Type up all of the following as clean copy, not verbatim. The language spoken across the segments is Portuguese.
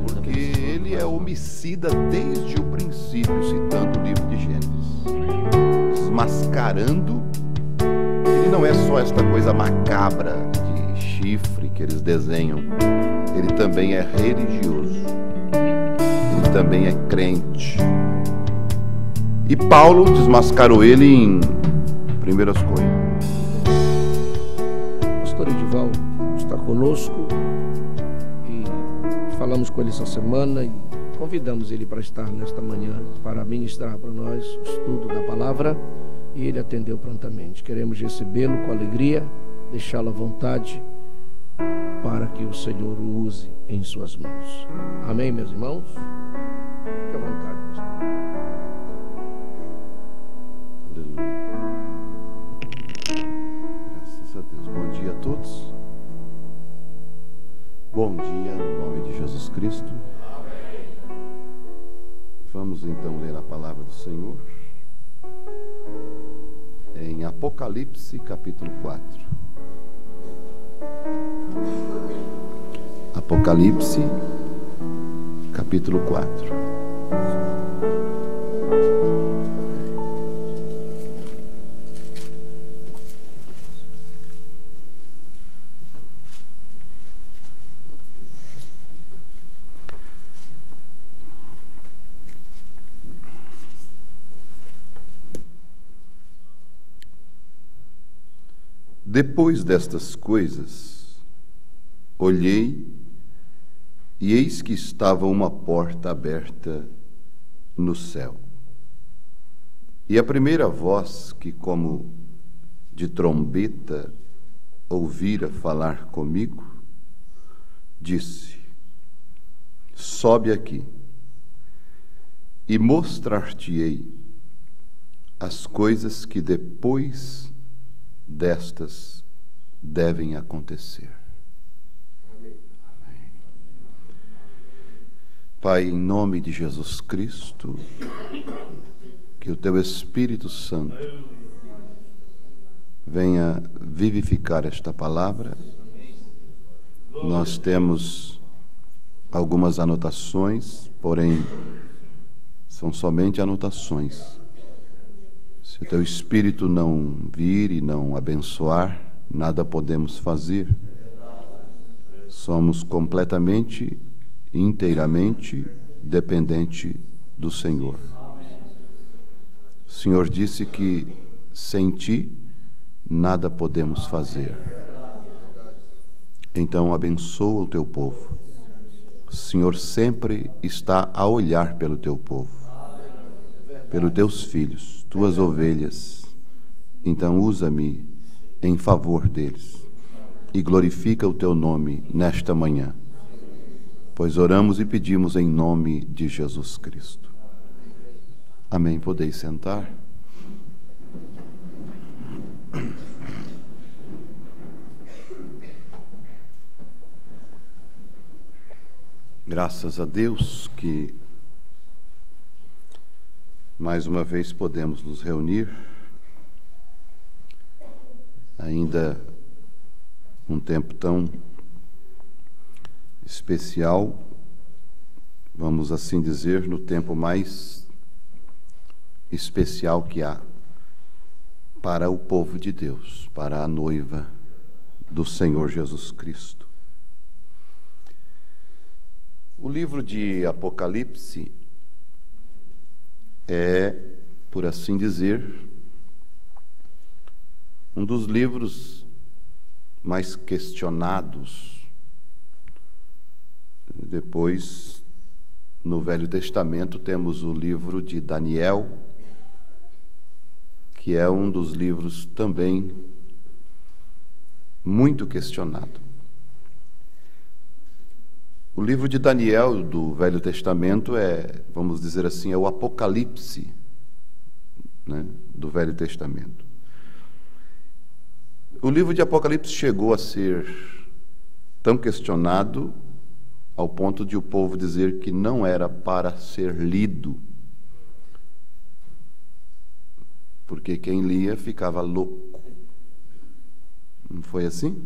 Porque ele é homicida desde o princípio, citando o livro de Gênesis, desmascarando. Ele não é só esta coisa macabra de chifre que eles desenham, ele também é religioso, ele também é crente. E Paulo desmascarou ele em 1 Coríntios. Pastor Edival está conosco e falamos com ele essa semana e convidamos ele para estar nesta manhã para ministrar para nós o estudo da palavra, e ele atendeu prontamente. Queremos recebê-lo com alegria, deixá-lo à vontade para que o Senhor o use em suas mãos. Amém, meus irmãos? Fique à vontade, pastor. Aleluia. Graças a Deus. Bom dia a todos. Bom dia no nome de Jesus Cristo. Vamos então ler a palavra do Senhor em Apocalipse capítulo 4. Apocalipse capítulo 4. Depois destas coisas, olhei, e eis que estava uma porta aberta no céu. E a primeira voz que, como de trombeta, ouvira falar comigo, disse: sobe aqui, e mostrar-te-ei as coisas que depois destas devem acontecer. Amém. Pai, em nome de Jesus Cristo, que o teu Espírito Santo venha vivificar esta palavra. Nós temos algumas anotações, porém são somente anotações. Se o teu Espírito não vir e não abençoar, nada podemos fazer. Somos completamente, inteiramente dependente do Senhor. O Senhor disse que sem ti nada podemos fazer. Então abençoa o teu povo. O Senhor sempre está a olhar pelo teu povo, pelos teus filhos, tuas ovelhas. Então usa-me em favor deles e glorifica o teu nome nesta manhã, pois oramos e pedimos em nome de Jesus Cristo. Amém. Podeis sentar. Graças a Deus que mais uma vez podemos nos reunir, ainda um tempo tão especial, vamos assim dizer, no tempo mais especial que há para o povo de Deus, para a noiva do Senhor Jesus Cristo. O livro de Apocalipse é, por assim dizer, um dos livros mais questionados. Depois, no Velho Testamento, temos o livro de Daniel, que é um dos livros também muito questionado. O livro de Daniel do Velho Testamento é, vamos dizer assim, é o Apocalipse, né, do Velho Testamento. O livro de Apocalipse chegou a ser tão questionado ao ponto de o povo dizer que não era para ser lido, porque quem lia ficava louco. foi assim?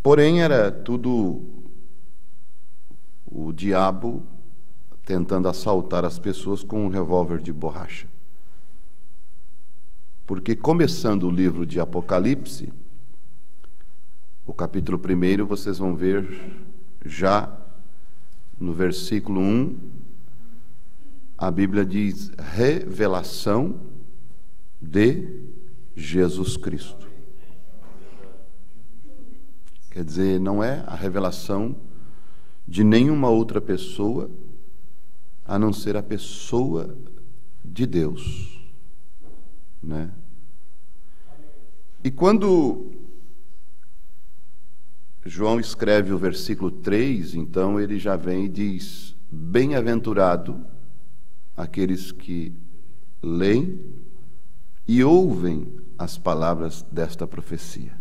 Porém, era tudo o diabo tentando assaltar as pessoas com um revólver de borracha. Porque começando o livro de Apocalipse, o capítulo 1, vocês vão ver já no versículo 1, a Bíblia diz revelação de Jesus Cristo. Quer dizer, não é a revelação de nenhuma outra pessoa, a não ser a pessoa de Deus, né? E quando João escreve o versículo 3, então ele já vem e diz: bem-aventurado aqueles que leem e ouvem as palavras desta profecia.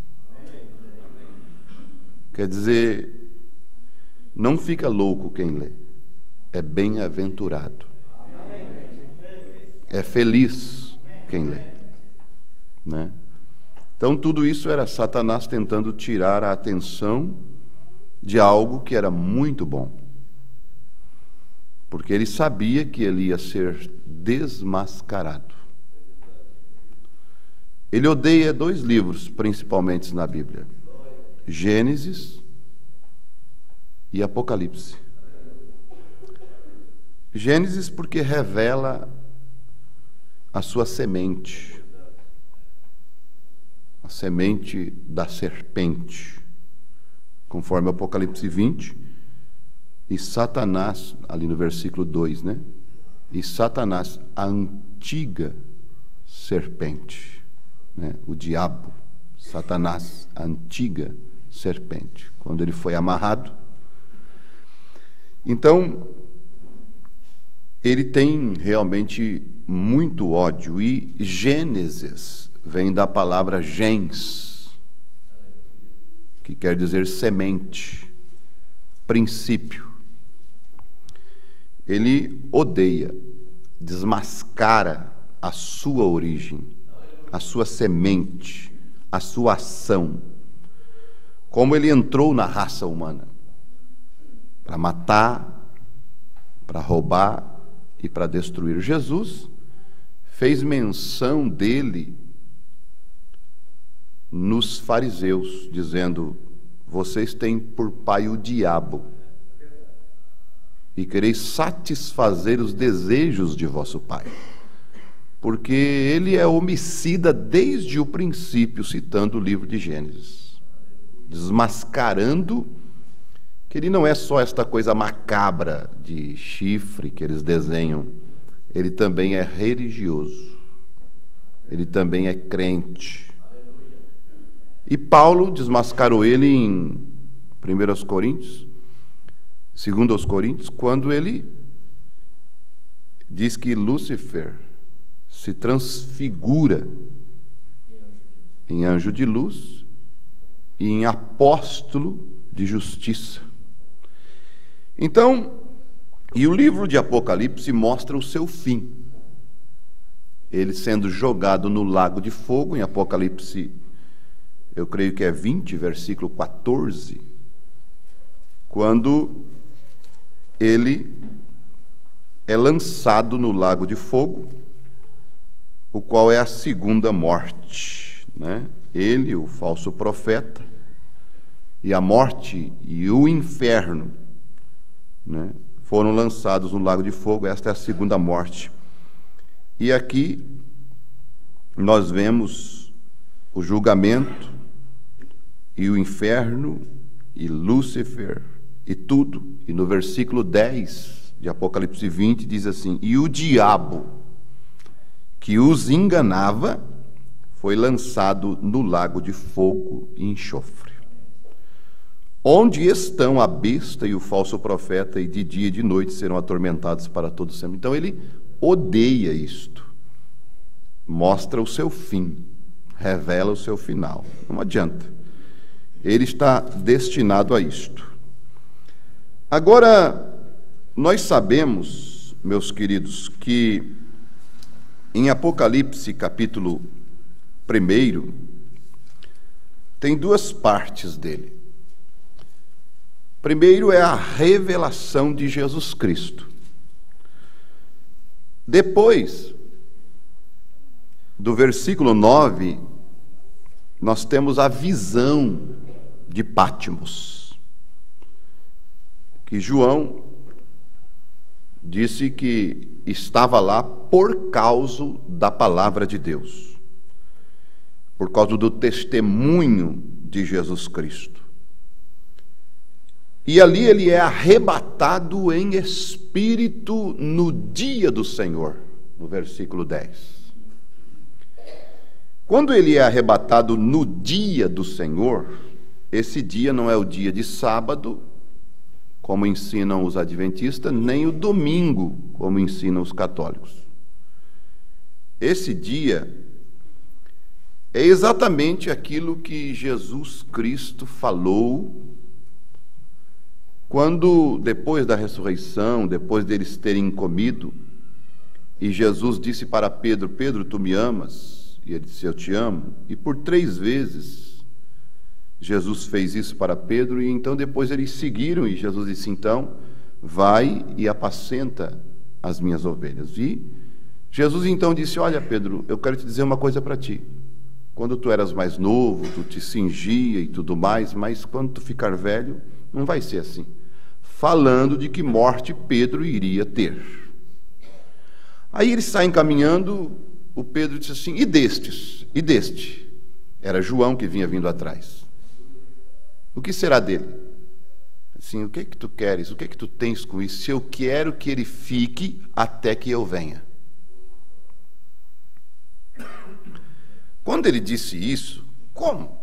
Quer dizer, não fica louco quem lê, é bem-aventurado, é feliz quem lê, né? Então tudo isso era Satanás tentando tirar a atenção de algo que era muito bom, porque ele sabia que ele ia ser desmascarado. Ele odeia 2 livros, principalmente na Bíblia: Gênesis e Apocalipse. Gênesis porque revela a sua semente, a semente da serpente, conforme Apocalipse 20, e Satanás, ali no versículo 2, né? E Satanás, a antiga serpente, né? O diabo, Satanás, a antiga serpente, quando ele foi amarrado. Então, ele tem realmente muito ódio, e Gênesis vem da palavra gens, que quer dizer semente, princípio. Ele odeia, desmascara a sua origem, a sua semente, a sua ação, como ele entrou na raça humana, para matar, para roubar e para destruir. Jesus fez menção dele nos fariseus, dizendo: vocês têm por pai o diabo, e quereis satisfazer os desejos de vosso pai, porque ele é homicida desde o princípio, citando o livro de Gênesis, desmascarando que ele não é só esta coisa macabra de chifre que eles desenham, ele também é religioso, ele também é crente. E Paulo desmascarou ele em 1 Coríntios, 2 Coríntios, quando ele diz que Lúcifer se transfigura em anjo de luz e em apóstolo de justiça. Então, e o livro de Apocalipse mostra o seu fim. Ele sendo jogado no lago de fogo, em Apocalipse, eu creio que é 20, versículo 14, quando ele é lançado no lago de fogo, o qual é a segunda morte, né? Ele, o falso profeta, e a morte e o inferno, né, foram lançados no lago de fogo. Esta é a segunda morte. E aqui nós vemos o julgamento e o inferno e Lúcifer e tudo. E no versículo 10 de Apocalipse 20 diz assim: e o diabo que os enganava foi lançado no lago de fogo e enxofre, onde estão a besta e o falso profeta, e de dia e de noite serão atormentados para todo sempre. Então ele odeia isto, mostra o seu fim, revela o seu final. Não adianta, ele está destinado a isto. Agora, nós sabemos, meus queridos, que em Apocalipse capítulo primeiro tem duas partes dele. Primeiro é a revelação de Jesus Cristo. Depois, do versículo 9, nós temos a visão de Patmos, que João disse que estava lá por causa da palavra de Deus, por causa do testemunho de Jesus Cristo. E ali ele é arrebatado em espírito no dia do Senhor, no versículo 10. Quando ele é arrebatado no dia do Senhor, esse dia não é o dia de sábado, como ensinam os adventistas, nem o domingo, como ensinam os católicos. Esse dia é exatamente aquilo que Jesus Cristo falou quando, depois da ressurreição, depois deles terem comido, e Jesus disse para Pedro: Pedro, tu me amas? E ele disse: eu te amo. E por 3 vezes Jesus fez isso para Pedro, e então depois eles seguiram, e Jesus disse: então, vai e apacenta as minhas ovelhas. E Jesus então disse: olha, Pedro, eu quero te dizer uma coisa para ti. Quando tu eras mais novo, tu te cingia e tudo mais, mas quando tu ficar velho, não vai ser assim. Falando de que morte Pedro iria ter. Aí eles saem caminhando, o Pedro disse assim: e destes? E deste? Era João que vinha vindo atrás. O que será dele? Assim, o que é que tu queres? O que é que tu tens com isso? Se eu quero que ele fique até que eu venha. Quando ele disse isso, como?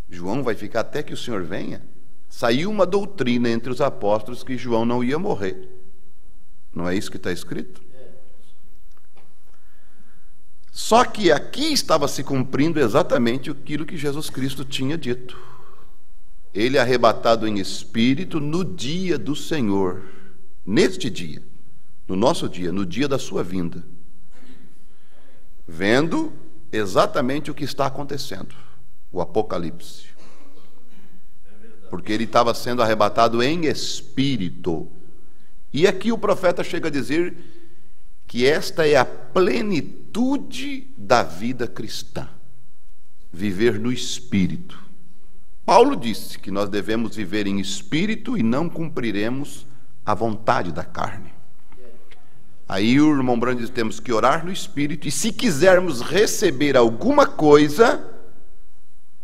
João vai ficar até que o Senhor venha? Saiu uma doutrina entre os apóstolos que João não ia morrer. Não é isso que está escrito? Só que aqui estava se cumprindo exatamente aquilo que Jesus Cristo tinha dito. Ele é arrebatado em espírito no dia do Senhor, neste dia, no nosso dia, no dia da sua vinda, vendo exatamente o que está acontecendo, o Apocalipse, porque ele estava sendo arrebatado em espírito. E aqui o profeta chega a dizer que esta é a plenitude da vida cristã, viver no espírito. Paulo disse que nós devemos viver em espírito e não cumpriremos a vontade da carne. Aí o irmão Brando diz que temos que orar no espírito, e se quisermos receber alguma coisa,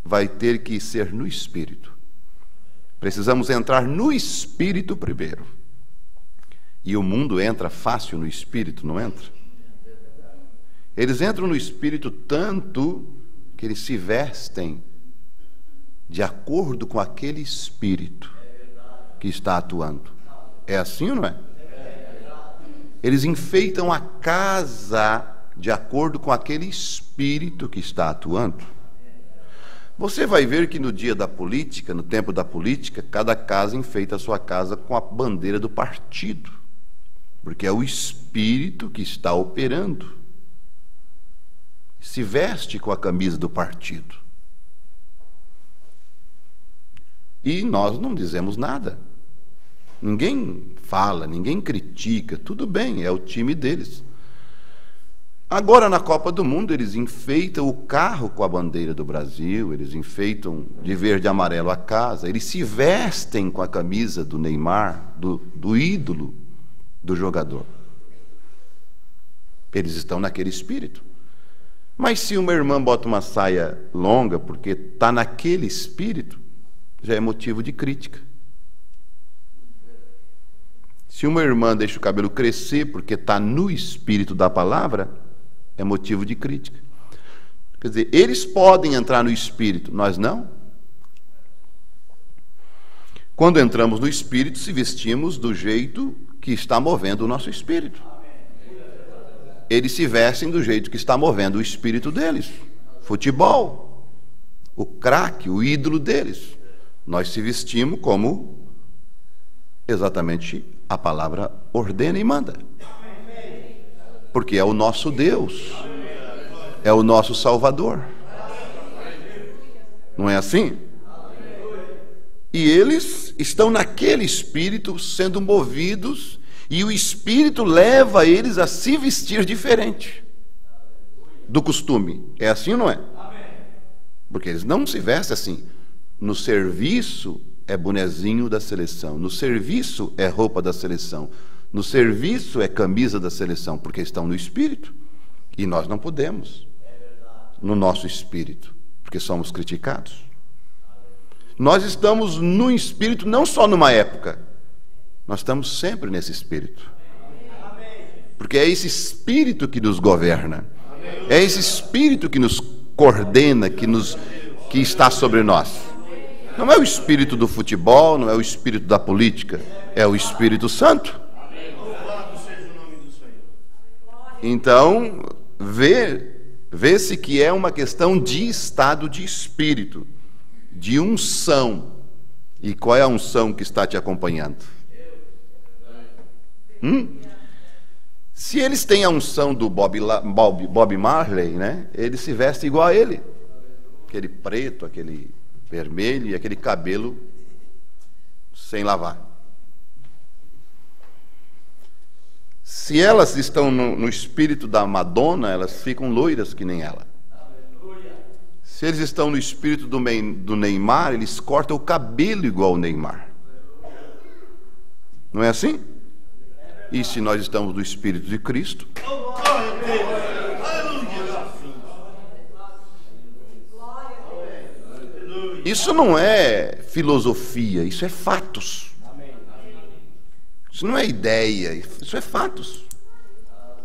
vai ter que ser no espírito. Precisamos entrar no espírito primeiro. E o mundo entra fácil no espírito, não entra? Eles entram no espírito tanto que eles se vestem de acordo com aquele espírito que está atuando. É assim ou não é? Eles enfeitam a casa de acordo com aquele espírito que está atuando. Você vai ver que no dia da política, no tempo da política, cada casa enfeita a sua casa com a bandeira do partido, porque é o espírito que está operando. Se veste com a camisa do partido. E nós não dizemos nada. Ninguém fala, ninguém critica. Tudo bem, é o time deles. Agora, na Copa do Mundo, eles enfeitam o carro com a bandeira do Brasil, eles enfeitam de verde e amarelo a casa, eles se vestem com a camisa do Neymar, do ídolo do jogador. Eles estão naquele espírito. Mas se uma irmã bota uma saia longa porque está naquele espírito, já é motivo de crítica. Se uma irmã deixa o cabelo crescer porque está no espírito da palavra, é motivo de crítica. Quer dizer, eles podem entrar no espírito, nós não. Quando entramos no espírito, se vestimos do jeito que está movendo o nosso espírito. Eles se vestem do jeito que está movendo o espírito deles. Futebol, o craque, o ídolo deles. Nós se vestimos como exatamente a palavra ordena e manda. Porque é o nosso Deus. é o nosso Salvador. Não é assim? E eles estão naquele espírito sendo movidos, e o espírito leva eles a se vestir diferente do costume. É assim ou não é? Porque eles não se vestem assim. No serviço é bonezinho da seleção, no serviço é roupa da seleção, no serviço é camisa da seleção, porque estão no espírito. E nós não podemos, no nosso espírito, porque somos criticados. Nós estamos no espírito não só numa época, nós estamos sempre nesse espírito. Porque é esse espírito que nos governa, é esse espírito que nos coordena, que está sobre nós. Não é o espírito do futebol, não é o espírito da política, é o Espírito Santo. Então, vê-se que é uma questão de estado de espírito, de unção. E qual é a unção que está te acompanhando? Se eles têm a unção do Bob Marley, né? Eles se vestem igual a ele. Aquele preto, aquele vermelho e aquele cabelo sem lavar. Se elas estão no espírito da Madonna, elas ficam loiras que nem ela. Se eles estão no espírito do Neymar, eles cortam o cabelo igual ao Neymar. Não é assim? E se nós estamos no espírito de Cristo? Isso não é filosofia, isso é fatos. Isso não é ideia, isso é fatos.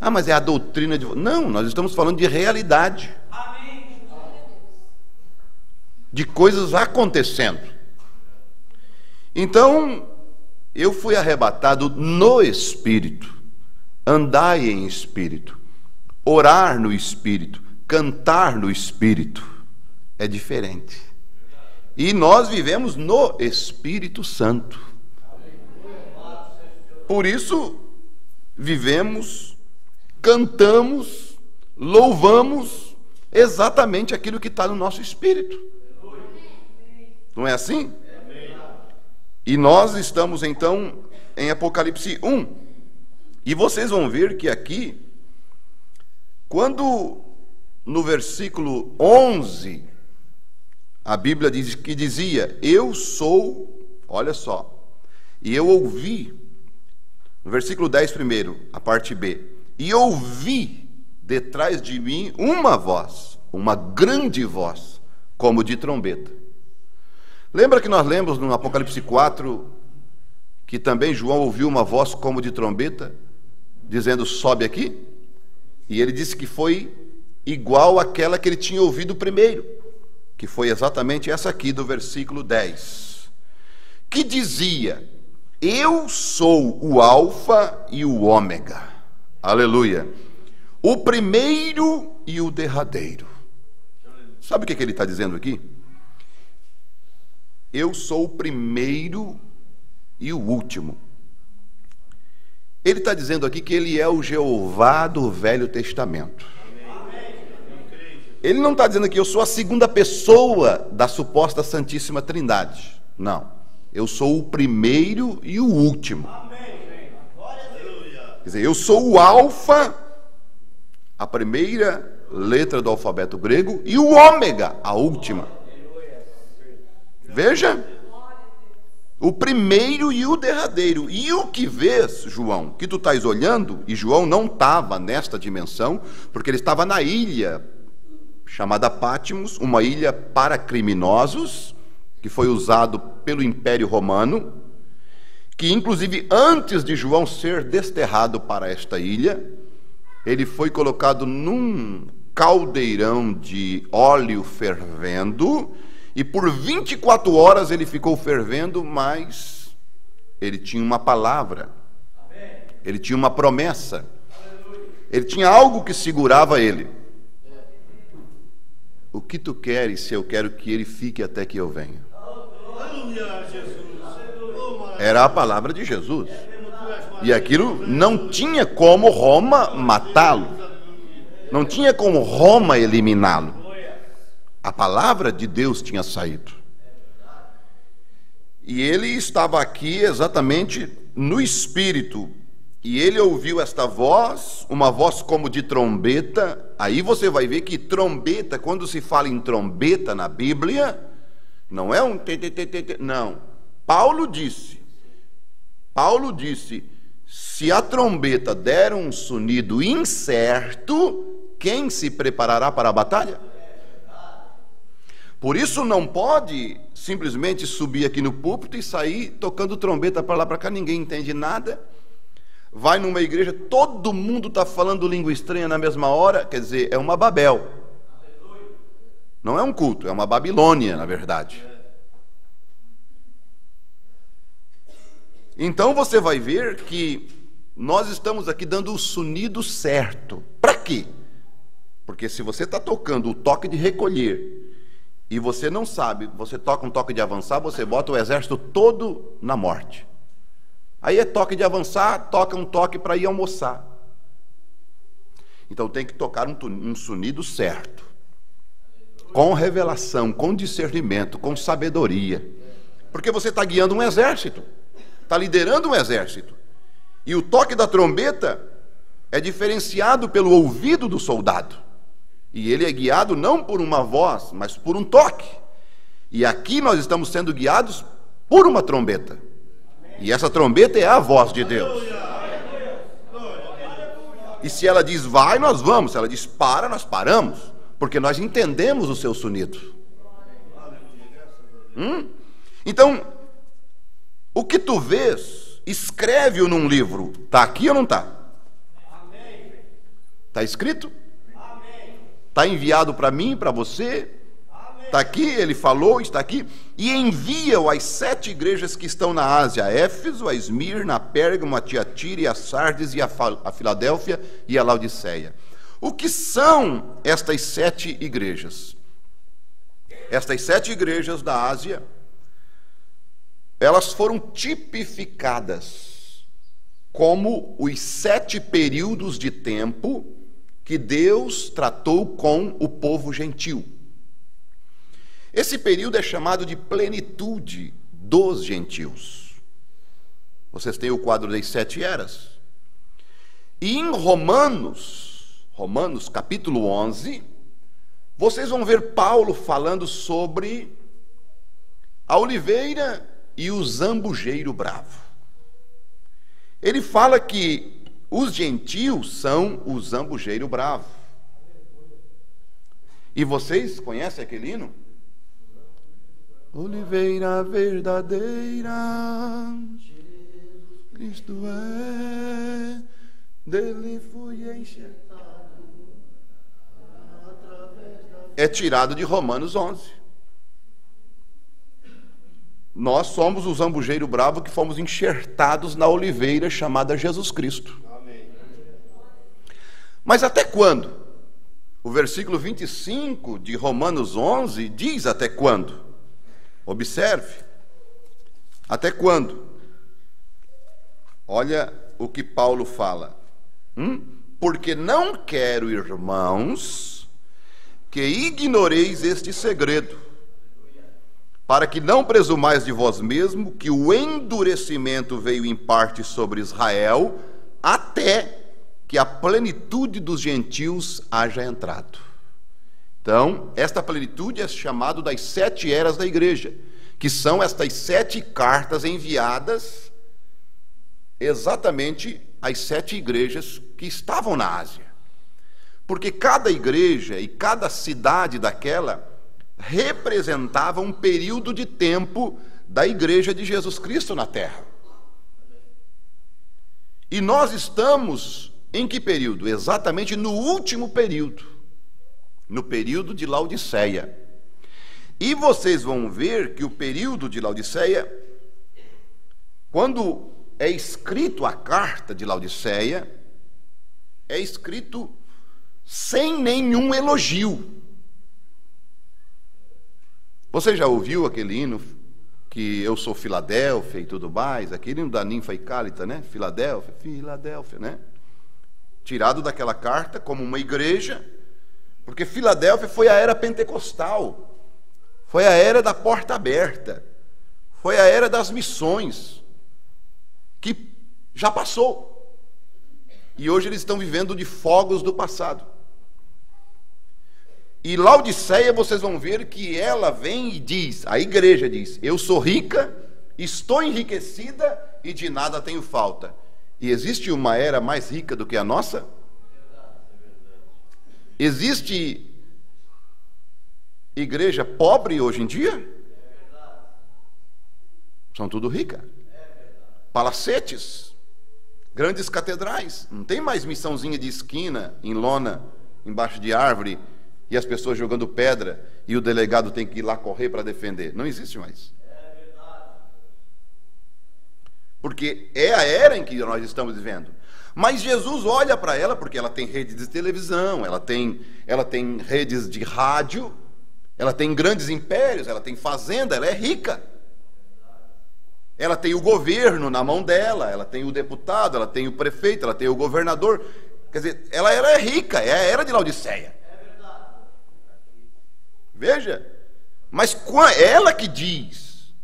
Ah, mas é a doutrina de... Não, nós estamos falando de realidade. De coisas acontecendo. Então, eu fui arrebatado no Espírito. Andai em Espírito. Orar no Espírito. Cantar no Espírito. É diferente. E nós vivemos no Espírito Santo. Por isso, vivemos, cantamos, louvamos exatamente aquilo que está no nosso espírito. Não é assim? E nós estamos então em Apocalipse 1. E vocês vão ver que aqui, quando no versículo 11, a Bíblia diz que dizia: eu sou, olha só, e eu ouvi, no versículo 10 primeiro, a parte B, e ouvi detrás de mim uma voz, uma grande voz, como de trombeta. Lembra que nós lemos no Apocalipse 4, que também João ouviu uma voz como de trombeta, dizendo: sobe aqui? E ele disse que foi igual àquela que ele tinha ouvido primeiro, que foi exatamente essa aqui do versículo 10, que dizia: eu sou o Alfa e o Ômega, aleluia, o primeiro e o derradeiro. Sabe o que ele está dizendo aqui? Eu sou o primeiro e o último. Ele está dizendo aqui que ele é o Jeová do Velho Testamento. Ele não está dizendo que eu sou a segunda pessoa da suposta Santíssima Trindade. Não. Eu sou o primeiro e o último. Quer dizer, eu sou o Alfa, a primeira letra do alfabeto grego, e o Ômega, a última. Veja, o primeiro e o derradeiro. E o que vês, João, que tu estás olhando, e João não estava nesta dimensão, porque ele estava na ilha chamada Patmos, uma ilha para criminosos, que foi usado pelo Império Romano, que inclusive antes de João ser desterrado para esta ilha, ele foi colocado num caldeirão de óleo fervendo, e por 24 horas ele ficou fervendo, mas ele tinha uma palavra, ele tinha uma promessa, ele tinha algo que segurava ele. O que tu queres, se eu quero que ele fique até que eu venha? Era a palavra de Jesus. E aquilo não tinha como Roma matá-lo. Não tinha como Roma eliminá-lo. A palavra de Deus tinha saído. E ele estava aqui exatamente no Espírito. E ele ouviu esta voz, uma voz como de trombeta. Aí você vai ver que trombeta, quando se fala em trombeta na Bíblia, não é um tê, não. Paulo disse, se a trombeta der um sonido incerto, quem se preparará para a batalha? Por isso não pode simplesmente subir aqui no púlpito e sair tocando trombeta para lá para cá, ninguém entende nada. Vai numa igreja, todo mundo está falando língua estranha na mesma hora, quer dizer, é uma Babel. Não é um culto, é uma Babilônia, na verdade. Então você vai ver que nós estamos aqui dando o sonido certo. Para quê? Porque se você está tocando o toque de recolher e você não sabe, você toca um toque de avançar, você bota o exército todo na morte. Aí é toque de avançar, toca um toque para ir almoçar. Então tem que tocar um sonido certo, com revelação, com discernimento, com sabedoria. Porque você está guiando um exército, está liderando um exército. E o toque da trombeta é diferenciado pelo ouvido do soldado. E ele é guiado não por uma voz, mas por um toque. E aqui nós estamos sendo guiados por uma trombeta. E essa trombeta é a voz de Deus. E se ela diz vai, nós vamos. Se ela diz para, nós paramos. Porque nós entendemos o seu sonido. Então, o que tu vês, escreve-o num livro. Está aqui ou não está? Está escrito? Está enviado para mim, para você? Está aqui, ele falou, está aqui. E envia-o às 7 igrejas que estão na Ásia: a Éfeso, a Esmirna, a Pérgamo, a Tiatira, a Sardes, e a Filadélfia e a Laodiceia. O que são estas 7 igrejas? Estas 7 igrejas da Ásia, elas foram tipificadas como os 7 períodos de tempo que Deus tratou com o povo gentil. Esse período é chamado de plenitude dos gentios. Vocês têm o quadro das 7 eras. E em Romanos capítulo 11, vocês vão ver Paulo falando sobre a oliveira e o zambujeiro bravo. Ele fala que os gentios são o zambujeiro bravo. E vocês conhecem aquele hino? Oliveira verdadeira, Cristo é, dele fui enxertado. É tirado de Romanos 11. Nós somos o zambujeiro bravo que fomos enxertados na oliveira chamada Jesus Cristo. Amém. Mas até quando? O versículo 25 de Romanos 11 diz até quando? Observe. Até quando? Olha o que Paulo fala. Porque não quero, irmãos, que ignoreis este segredo, para que não presumais de vós mesmo que o endurecimento veio em parte sobre Israel, até que a plenitude dos gentios haja entrado. Então, esta plenitude é chamada das 7 eras da igreja, que são estas 7 cartas enviadas exatamente às 7 igrejas que estavam na Ásia. Porque cada igreja e cada cidade daquela representava um período de tempo da igreja de Jesus Cristo na terra. E nós estamos em que período? Exatamente no último período, no período de Laodiceia. E vocês vão ver que o período de Laodiceia, quando é escrito a carta de Laodiceia, é escrito sem nenhum elogio. Você já ouviu aquele hino que eu sou Filadélfia e tudo mais? Aquele hino da ninfa e cálita, né? Filadélfia, Filadélfia, né? tirado daquela carta como uma igreja, porque Filadélfia foi a era pentecostal, foi a era da porta aberta, foi a era das missões, que já passou. E hoje eles estão vivendo de fogos do passado. E Laodiceia, vocês vão ver que ela vem e diz, a igreja diz, eu sou rica, estou enriquecida e de nada tenho falta. E existe uma era mais rica do que a nossa? Existe igreja pobre hoje em dia? São tudo rica. Palacetes, grandes catedrais. Não tem mais missãozinha de esquina, em lona, embaixo de árvore, e as pessoas jogando pedra, e o delegado tem que ir lá correr para defender. Não existe mais. Porque é a era em que nós estamos vivendo. Mas Jesus olha para ela, porque ela tem redes de televisão, ela tem redes de rádio, ela tem grandes impérios, ela tem fazenda, ela é rica. Ela tem o governo na mão dela, ela tem o deputado, ela tem o prefeito, ela tem o governador. Quer dizer, ela é rica, é a era de Laodiceia. Veja, mas ela que diz.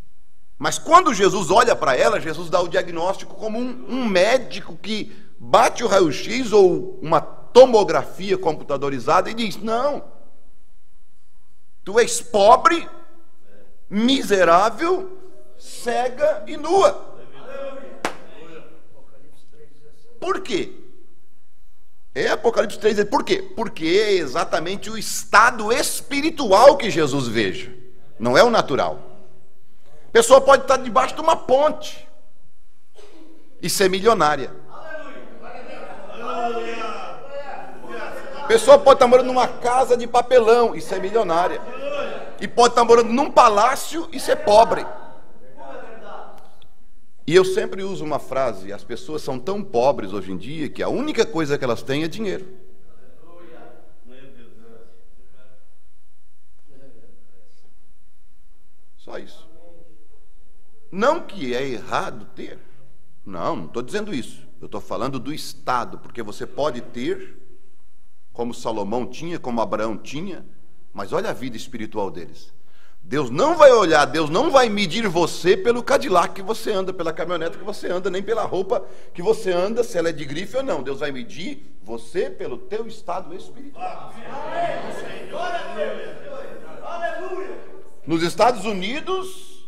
Mas quando Jesus olha para ela, Jesus dá o diagnóstico como um médico que bate o raio-x ou uma tomografia computadorizada e diz, não, tu és pobre, miserável, cega e nua. Por quê? É Apocalipse 3, por quê? Porque é exatamente o estado espiritual que Jesus veja, não é o natural. A pessoa pode estar debaixo de uma ponte e ser milionária. A pessoa pode estar morando numa casa de papelão e ser milionária. E pode estar morando num palácio e ser pobre. E eu sempre uso uma frase, as pessoas são tão pobres hoje em dia que a única coisa que elas têm é dinheiro. Só isso. Não que é errado ter. Não estou dizendo isso. Eu estou falando do estado, porque você pode ter, como Salomão tinha, como Abraão tinha, mas olha a vida espiritual deles. Deus não vai olhar, Deus não vai medir você pelo Cadillac que você anda, pela caminhonete que você anda, nem pela roupa que você anda, se ela é de grife ou não. Deus vai medir você pelo teu estado espiritual. Nos Estados Unidos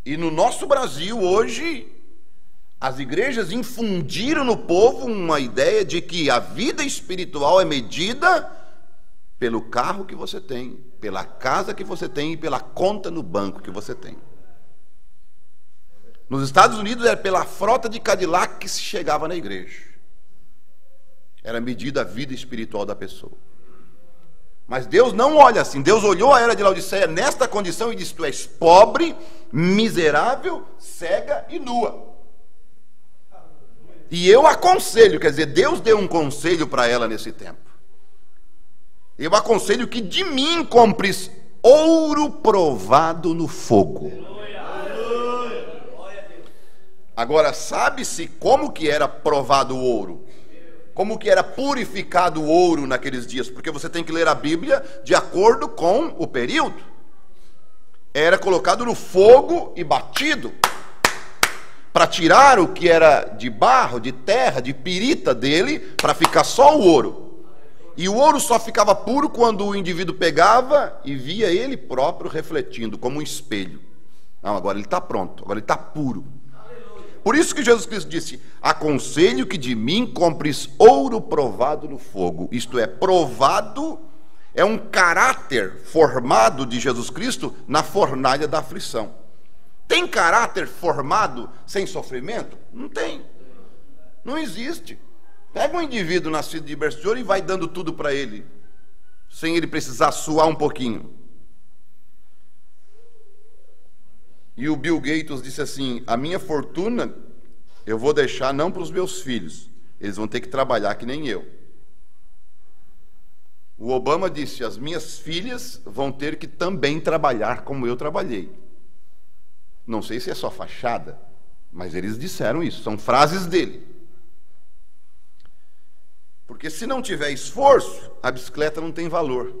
e no nosso Brasil hoje, as igrejas infundiram no povo uma ideia de que a vida espiritual é medida pelo carro que você tem, pela casa que você tem e pela conta no banco que você tem. Nos Estados Unidos era pela frota de Cadillac que se chegava na igreja. Era medida a vida espiritual da pessoa. Mas Deus não olha assim. Deus olhou a era de Laodiceia nesta condição e disse, tu és pobre, miserável, cega e nua. E eu aconselho, quer dizer, Deus deu um conselho para ela nesse tempo. Eu aconselho que de mim compres ouro provado no fogo. Agora, sabe-se como que era provado o ouro? Como que era purificado o ouro naqueles dias? Porque você tem que ler a Bíblia de acordo com o período. Era colocado no fogo e batido, para tirar o que era de barro, de terra, de pirita dele, para ficar só o ouro. E o ouro só ficava puro quando o indivíduo pegava e via ele próprio refletindo, como um espelho. Não, agora ele está pronto, agora ele está puro. Por isso que Jesus Cristo disse, aconselho que de mim compres ouro provado no fogo. Isto é, provado é um caráter formado de Jesus Cristo na fornalha da aflição. Tem caráter formado sem sofrimento? Não tem. Não existe. Pega um indivíduo nascido de berço de ouro e vai dando tudo para ele, sem ele precisar suar um pouquinho. E o Bill Gates disse assim, a minha fortuna eu vou deixar não para os meus filhos, eles vão ter que trabalhar que nem eu. O Obama disse, as minhas filhas vão ter que também trabalhar como eu trabalhei. Não sei se é só fachada, mas eles disseram isso, são frases dele. Porque se não tiver esforço, a bicicleta não tem valor,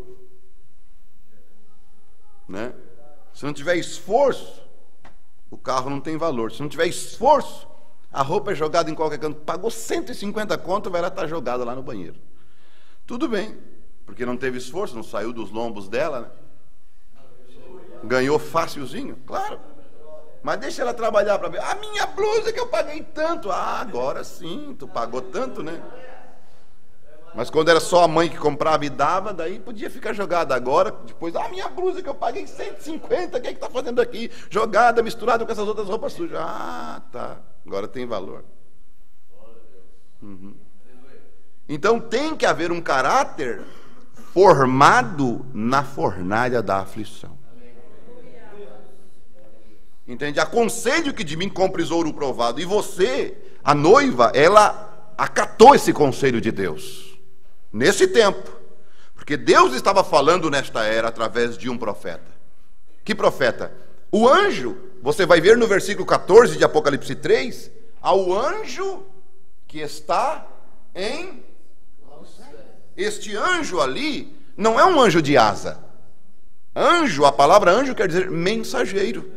né? Se não tiver esforço, o carro não tem valor. Se não tiver esforço, a roupa é jogada em qualquer canto. Pagou 150 conto, vai lá estar jogada lá no banheiro. Tudo bem, porque não teve esforço, não saiu dos lombos dela, né? Ganhou facilzinho, claro. Mas deixa ela trabalhar para ver. A minha blusa que eu paguei tanto. Ah, agora sim, tu pagou tanto, né? Mas quando era só a mãe que comprava e dava, daí podia ficar jogada. Agora, depois, a minha blusa que eu paguei 150, o que é que está fazendo aqui? Jogada, misturada com essas outras roupas sujas. Ah, tá. Agora tem valor. Uhum. Então tem que haver um caráter formado na fornalha da aflição. Entende? Aconselho que de mim compres ouro provado. E você, a noiva, ela acatou esse conselho de Deus nesse tempo, porque Deus estava falando nesta era através de um profeta. Que profeta? O anjo. Você vai ver no versículo 14 de Apocalipse 3, ao anjo que está em... Este anjo ali não é um anjo de asa. Anjo, a palavra anjo quer dizer mensageiro.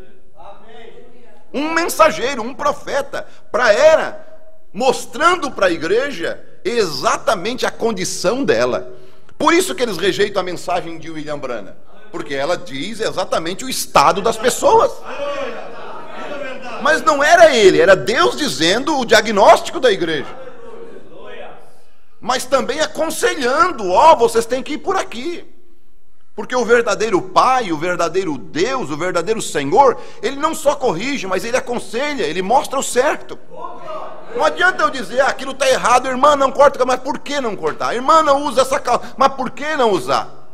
Um mensageiro, um profeta, para a era, mostrando para a igreja exatamente a condição dela. Por isso que eles rejeitam a mensagem de William Branham, porque ela diz exatamente o estado das pessoas. Mas não era ele, era Deus dizendo o diagnóstico da igreja, mas também aconselhando: ó, vocês têm que ir por aqui. Porque o verdadeiro Pai, o verdadeiro Deus, o verdadeiro Senhor, Ele não só corrige, mas Ele aconselha, Ele mostra o certo. Não adianta eu dizer: aquilo está errado, irmã, não corta, mas por que não cortar? Irmã, não usa essa calça, mas por que não usar?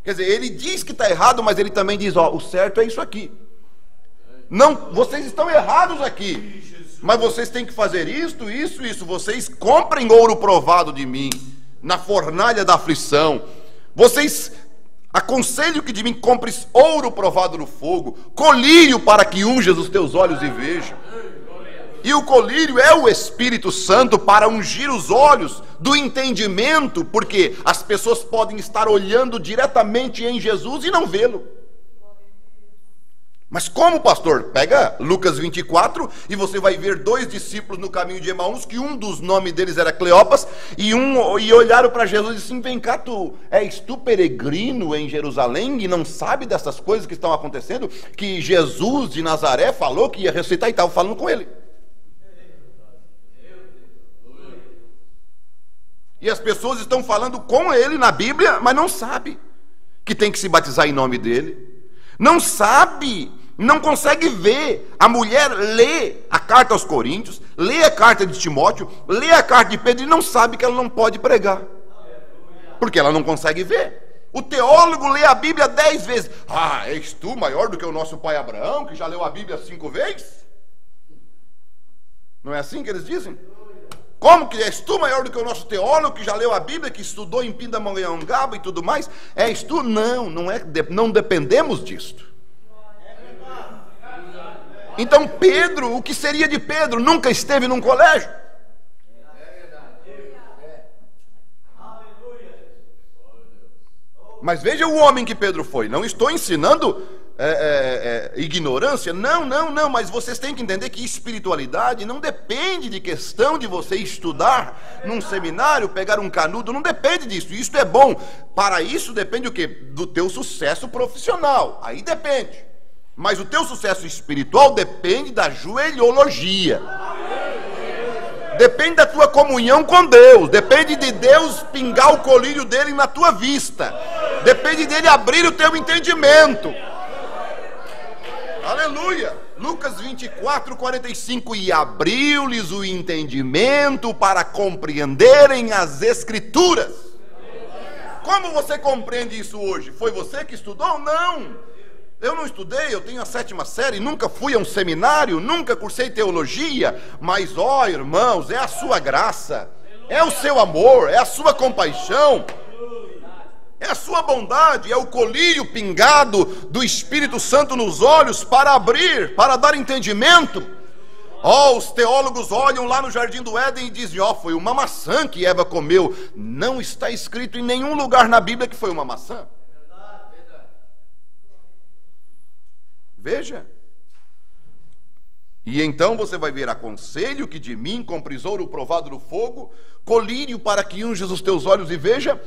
Quer dizer, Ele diz que está errado, mas Ele também diz: ó, o certo é isso aqui. Não, vocês estão errados aqui, mas vocês têm que fazer isto, isso, isso. Vocês comprem ouro provado de mim, na fornalha da aflição. Vocês... Aconselho que de mim compres ouro provado no fogo, colírio para que unjas os teus olhos e vejam. E o colírio é o Espírito Santo para ungir os olhos do entendimento, porque as pessoas podem estar olhando diretamente em Jesus e não vê-lo. Mas como, pastor? Pega Lucas 24 e você vai ver dois discípulos no caminho de Emaús, que um dos nomes deles era Cleopas, e olharam para Jesus e disse assim: vem cá, és tu peregrino em Jerusalém e não sabe dessas coisas que estão acontecendo, que Jesus de Nazaré falou que ia ressuscitar, e estava falando com ele. E as pessoas estão falando com ele na Bíblia, mas não sabe que tem que se batizar em nome dele. Não sabe, não consegue ver. A mulher lê a carta aos Coríntios, lê a carta de Timóteo, lê a carta de Pedro e não sabe que ela não pode pregar, porque ela não consegue ver. O teólogo lê a Bíblia 10 vezes. Ah, és tu maior do que o nosso pai Abraão, que já leu a Bíblia 5 vezes? Não é assim que eles dizem? Como que és tu maior do que o nosso teólogo, que já leu a Bíblia, que estudou em Pindamonhangaba e tudo mais? És tu? Não dependemos disto. Então Pedro, o que seria de Pedro? Nunca esteve num colégio. Mas veja o homem que Pedro foi. Não estou ensinando ignorância, não, mas vocês têm que entender que espiritualidade não depende de questão de você estudar num seminário, pegar um canudo, não depende disso. Isto é bom. Para isso depende o quê? Do teu sucesso profissional, aí depende. Mas o teu sucesso espiritual depende da joelhologia, depende da tua comunhão com Deus, depende de Deus pingar o colírio dele na tua vista, depende dele abrir o teu entendimento. Aleluia. Lucas 24, 45. E abriu-lhes o entendimento para compreenderem as Escrituras. Como você compreende isso hoje? Foi você que estudou? Não. Eu não estudei, eu tenho a 7ª série, nunca fui a um seminário, nunca cursei teologia, mas ó, irmãos, é a sua graça, é o seu amor, é a sua compaixão, é a sua bondade, é o colírio pingado do Espírito Santo nos olhos para abrir, para dar entendimento. Os teólogos olham lá no Jardim do Éden e dizem, foi uma maçã que Eva comeu. Não está escrito em nenhum lugar na Bíblia que foi uma maçã. Veja. E então você vai ver: aconselho que de mim compres ouro provado no fogo, colírio para que unjas os teus olhos e veja,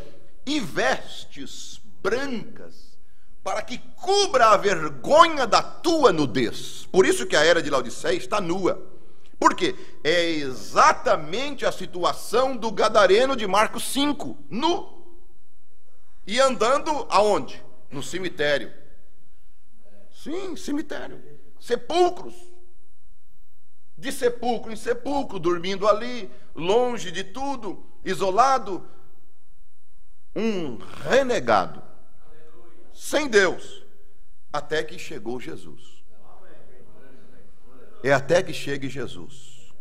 e vestes brancas para que cubra a vergonha da tua nudez. Por isso que a era de Laodiceia está nua. Por quê? É exatamente a situação do gadareno de Marcos 5, nu. E andando aonde? No cemitério. Sim, cemitério. Sepulcros. De sepulcro em sepulcro, dormindo ali, longe de tudo, isolado. Um renegado. Sem Deus. Até que chegou Jesus. É até que chegue Jesus.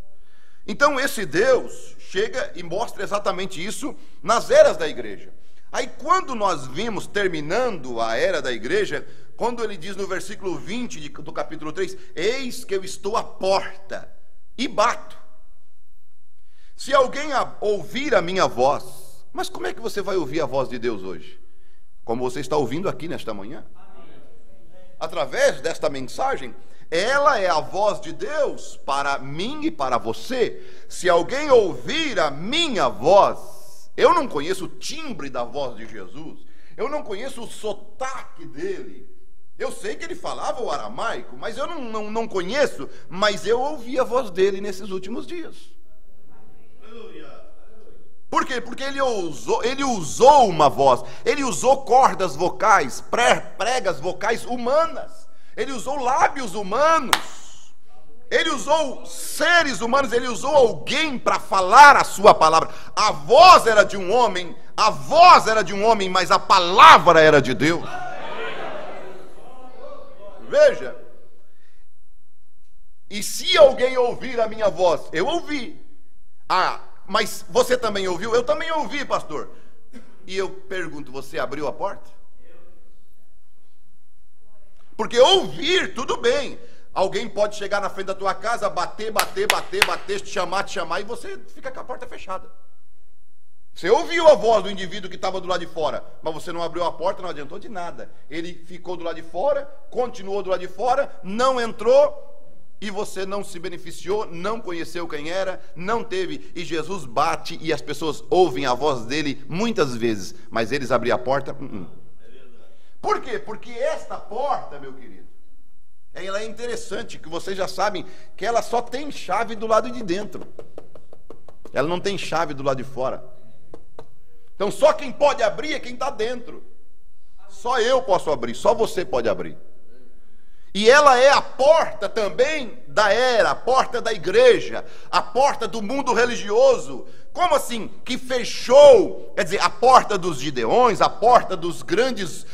Então esse Deus chega e mostra exatamente isso nas eras da igreja. Aí quando nós vimos terminando a era da igreja, quando ele diz no versículo 20 do capítulo 3, eis que eu estou à porta e bato. Se alguém ouvir a minha voz, mas como é que você vai ouvir a voz de Deus hoje? Como você está ouvindo aqui nesta manhã? Através desta mensagem, ela é a voz de Deus para mim e para você. Se alguém ouvir a minha voz, eu não conheço o timbre da voz de Jesus, eu não conheço o sotaque dele. Eu sei que ele falava o aramaico, mas eu não conheço, mas eu ouvi a voz dele nesses últimos dias. Por quê? Porque ele usou uma voz, ele usou cordas vocais, pregas vocais humanas, ele usou lábios humanos, ele usou seres humanos, ele usou alguém para falar a sua palavra. A voz era de um homem, mas a palavra era de Deus. Veja, e se alguém ouvir a minha voz, eu ouvi. Mas você também ouviu? Eu também ouvi, pastor. E eu pergunto, você abriu a porta? Porque ouvir, tudo bem. Alguém pode chegar na frente da tua casa, bater, te chamar, e você fica com a porta fechada. Você ouviu a voz do indivíduo que estava do lado de fora, mas você não abriu a porta, não adiantou de nada. Ele ficou do lado de fora, continuou do lado de fora, não entrou, e você não se beneficiou, não conheceu quem era, não teve. E Jesus bate e as pessoas ouvem a voz dele muitas vezes, mas eles abriram a porta. Por quê? Porque esta porta, meu querido, ela é interessante, que vocês já sabem que ela só tem chave do lado de dentro. Ela não tem chave do lado de fora. Então só quem pode abrir é quem está dentro. Só eu posso abrir, só você pode abrir. E ela é a porta também da era, a porta da igreja, a porta do mundo religioso. Como assim? Que fechou, quer dizer, a porta dos gideões, a porta dos grandes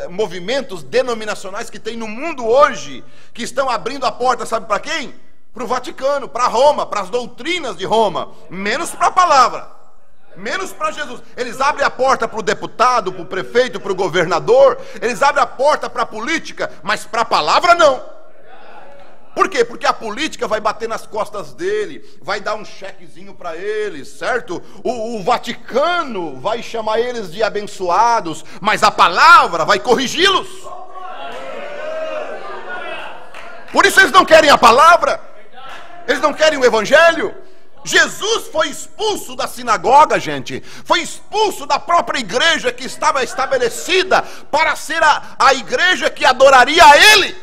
movimentos denominacionais que tem no mundo hoje, que estão abrindo a porta, sabe para quem? Para o Vaticano, para Roma, para as doutrinas de Roma, menos para a palavra. Menos para Jesus. Eles abrem a porta para o deputado, para o prefeito, para o governador. Eles abrem a porta para a política, mas para a palavra não. Por quê? Porque a política vai bater nas costas dele, vai dar um chequezinho para eles, certo? O Vaticano vai chamar eles de abençoados, mas a palavra vai corrigi-los. Por isso eles não querem a palavra, eles não querem o evangelho. Jesus foi expulso da sinagoga, gente. Foi expulso da própria igreja que estava estabelecida para ser a igreja que adoraria a Ele.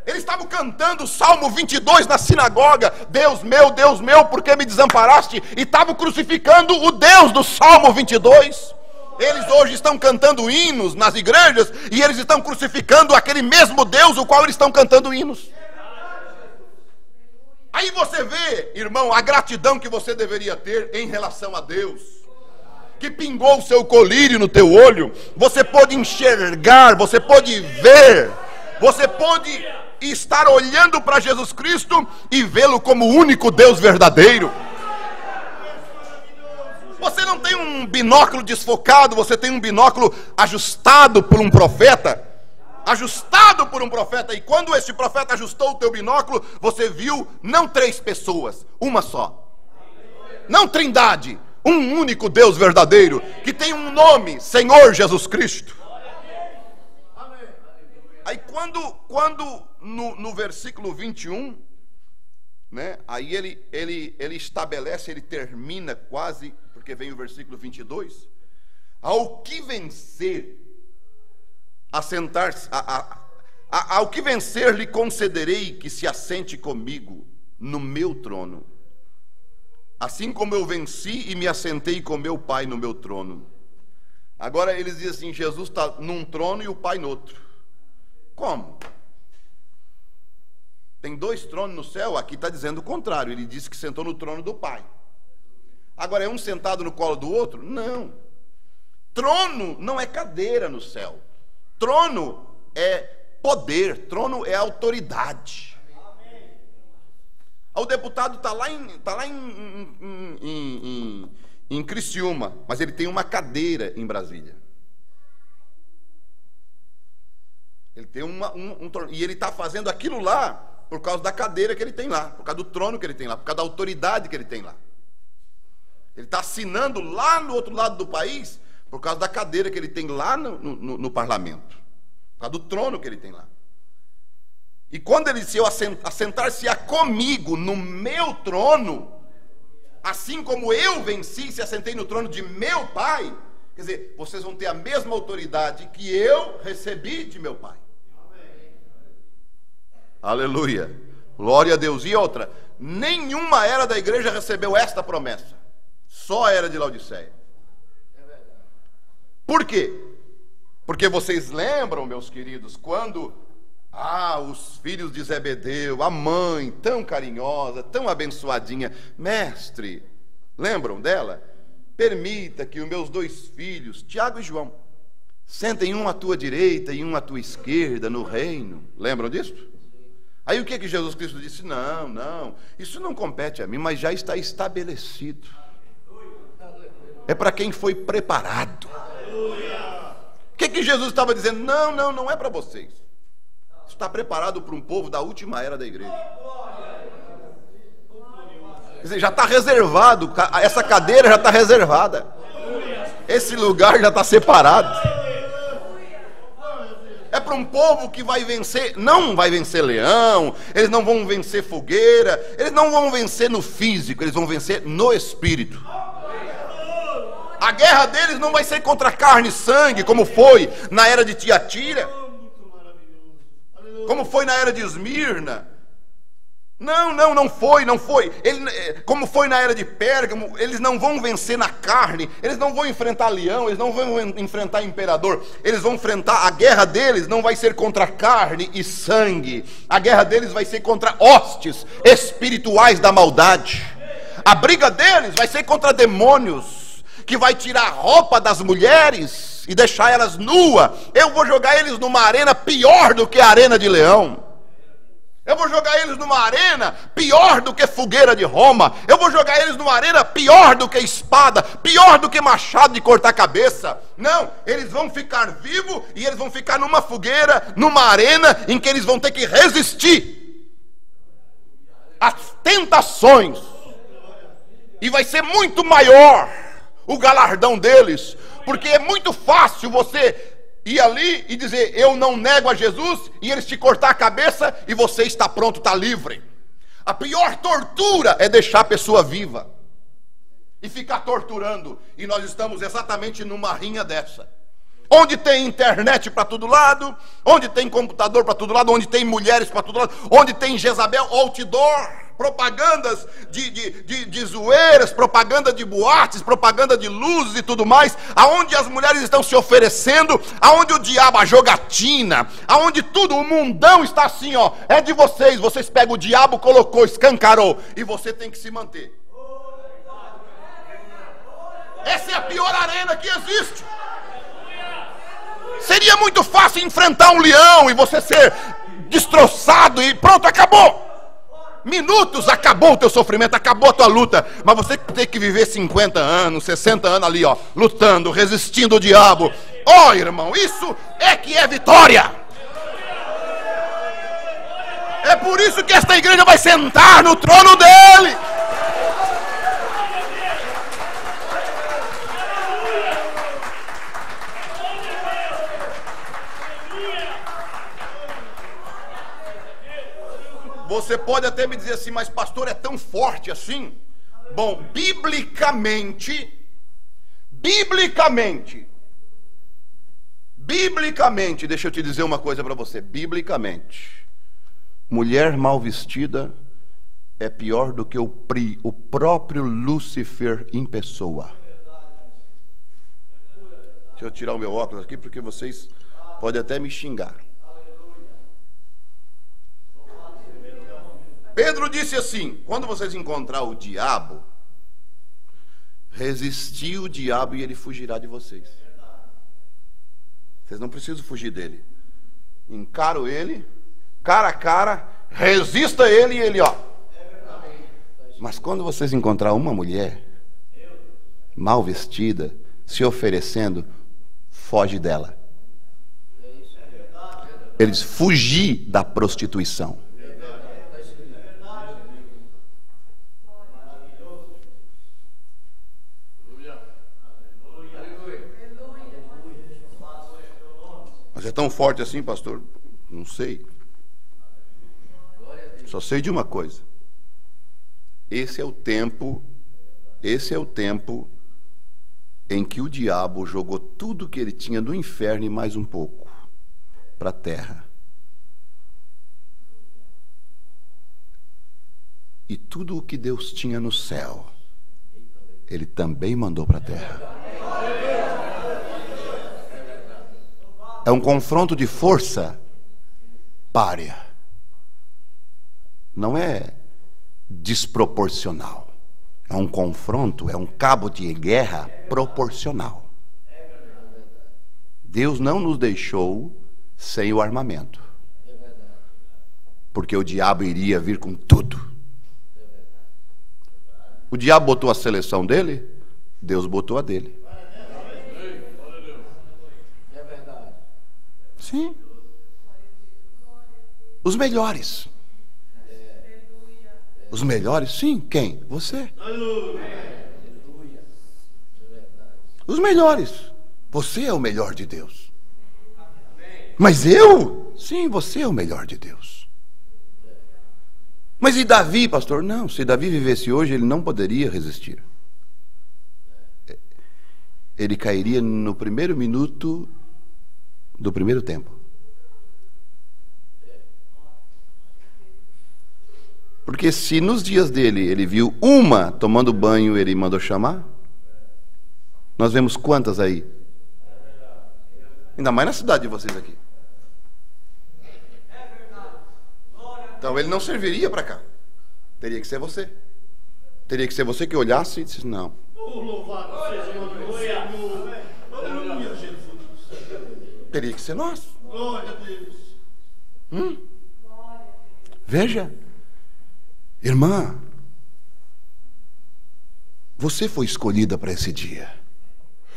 Eles estavam cantando o Salmo 22 na sinagoga. Deus meu, por que me desamparaste? E estavam crucificando o Deus do Salmo 22. Eles hoje estão cantando hinos nas igrejas e eles estão crucificando aquele mesmo Deus o qual eles estão cantando hinos. Aí você vê, irmão, a gratidão que você deveria ter em relação a Deus, que pingou o seu colírio no teu olho. Você pode enxergar, você pode ver, você pode estar olhando para Jesus Cristo e vê-lo como o único Deus verdadeiro. Você não tem um binóculo desfocado, você tem um binóculo ajustado por um profeta, ajustado por um profeta. E quando esse profeta ajustou o teu binóculo, você viu não 3 pessoas, uma só. Não trindade, um único Deus verdadeiro, que tem um nome, Senhor Jesus Cristo. Aí quando no versículo 21, né, aí ele estabelece, ele termina quase, porque vem o versículo 22, ao que vencer, ao que vencer lhe concederei que se assente comigo no meu trono, assim como eu venci e me assentei com meu Pai no meu trono. Agora eles dizem assim, Jesus está num trono e o Pai no outro. Como? Tem 2 tronos no céu? Aqui está dizendo o contrário, ele disse que sentou no trono do Pai. Agora é um sentado no colo do outro? Não. Trono não é cadeira no céu. Trono é poder, trono é autoridade. O deputado está lá em Criciúma, mas ele tem uma cadeira em Brasília. Ele tem um trono, e ele está fazendo aquilo lá por causa da cadeira que ele tem lá, por causa do trono que ele tem lá, por causa da autoridade que ele tem lá. Ele está assinando lá no outro lado do país por causa da cadeira que ele tem lá no parlamento, por causa do trono que ele tem lá. E quando ele disse, assentar-se-á comigo no meu trono, assim como eu venci e se assentei no trono de meu Pai, quer dizer, vocês vão ter a mesma autoridade que eu recebi de meu Pai. Aleluia, glória a Deus. E outra, nenhuma era da igreja recebeu esta promessa, só a era de Laodiceia. Por quê? Porque vocês lembram, meus queridos, quando os filhos de Zebedeu, a mãe tão carinhosa, tão abençoadinha, mestre, lembram dela? Permita que os meus 2 filhos, Tiago e João, sentem um à tua direita e um à tua esquerda no reino. Lembram disso? Aí o que Jesus Cristo disse? Não, isso não compete a mim, mas já está estabelecido. É para quem foi preparado. O que Jesus estava dizendo? Não é para vocês. Isso está preparado para um povo da última era da igreja. Quer dizer, já está reservado, essa cadeira já está reservada, esse lugar já está separado. É para um povo que vai vencer, não vai vencer leão, eles não vão vencer fogueira, eles não vão vencer no físico, eles vão vencer no espírito. A guerra deles não vai ser contra carne e sangue, como foi na era de Tiatira, como foi na era de Esmirna. Não foi. Como foi na era de Pérgamo, eles não vão vencer na carne, eles não vão enfrentar leão, eles não vão enfrentar imperador, eles vão enfrentar, a guerra deles não vai ser contra carne e sangue, a guerra deles vai ser contra hostes espirituais da maldade. A briga deles vai ser contra demônios, que vai tirar a roupa das mulheres e deixar elas nuas. Eu vou jogar eles numa arena pior do que a arena de leão. Eu vou jogar eles numa arena pior do que fogueira de Roma. Eu vou jogar eles numa arena pior do que espada, pior do que machado de cortar cabeça. Não, eles vão ficar vivos e eles vão ficar numa fogueira, numa arena em que eles vão ter que resistir às tentações. E vai ser muito maior o galardão deles, porque é muito fácil você ir ali e dizer, eu não nego a Jesus, e eles te cortar a cabeça e você está pronto, está livre. A pior tortura é deixar a pessoa viva e ficar torturando, e nós estamos exatamente numa rinha dessa, onde tem internet para todo lado, onde tem computador para todo lado, onde tem mulheres para todo lado, onde tem Jezabel, outdoor, propagandas de zoeiras, propaganda de boates, propaganda de luzes e tudo mais, aonde as mulheres estão se oferecendo, aonde o diabo, a jogatina, aonde tudo, o mundão está assim, ó, é de vocês, vocês pegam o diabo, colocou, escancarou, e você tem que se manter. Essa é a pior arena que existe. Seria muito fácil enfrentar um leão e você ser destroçado e pronto, acabou. Minutos, acabou o teu sofrimento, acabou a tua luta. Mas você tem que viver 50 anos, 60 anos ali, ó, lutando, resistindo ao diabo. Ó, irmão, isso é que é vitória. É por isso que esta igreja vai sentar no trono dele. Você pode até me dizer assim, mas pastor, é tão forte assim? Bom, biblicamente, deixa eu te dizer uma coisa para você, biblicamente, mulher mal vestida é pior do que o próprio Lúcifer em pessoa. Deixa eu tirar o meu óculos aqui, porque vocês podem até me xingar. Pedro disse assim: quando vocês encontrar o diabo, resistir o diabo e ele fugirá de vocês. Vocês não precisam fugir dele. Encaro ele, cara a cara, resista ele e ele, ó. Mas quando vocês encontrar uma mulher mal vestida, se oferecendo, foge dela. Ele diz: fugir da prostituição. Mas é tão forte assim, pastor? Não sei. Só sei de uma coisa. Esse é o tempo em que o diabo jogou tudo que ele tinha do inferno e mais um pouco para a terra. E tudo o que Deus tinha no céu, ele também mandou para a terra. É um confronto de força párea. Não é desproporcional. É um confronto, é um cabo de guerra proporcional. Deus não nos deixou sem o armamento. Porque o diabo iria vir com tudo. O diabo botou a seleção dele, Deus botou a dele. Sim. Os melhores. Os melhores, sim. Quem? Você. Os melhores. Você é o melhor de Deus. Mas eu? Sim, você é o melhor de Deus. Mas e Davi, pastor? Não, se Davi vivesse hoje, ele não poderia resistir. Ele cairia no primeiro minuto do primeiro tempo. Porque se nos dias dele ele viu uma tomando banho, ele mandou chamar, nós vemos quantas aí? Ainda mais na cidade de vocês aqui. Então ele não serviria para cá. Teria que ser você. Teria que ser você que olhasse e disse: não. Teria que ser nós. Veja, irmã, você foi escolhida para esse dia.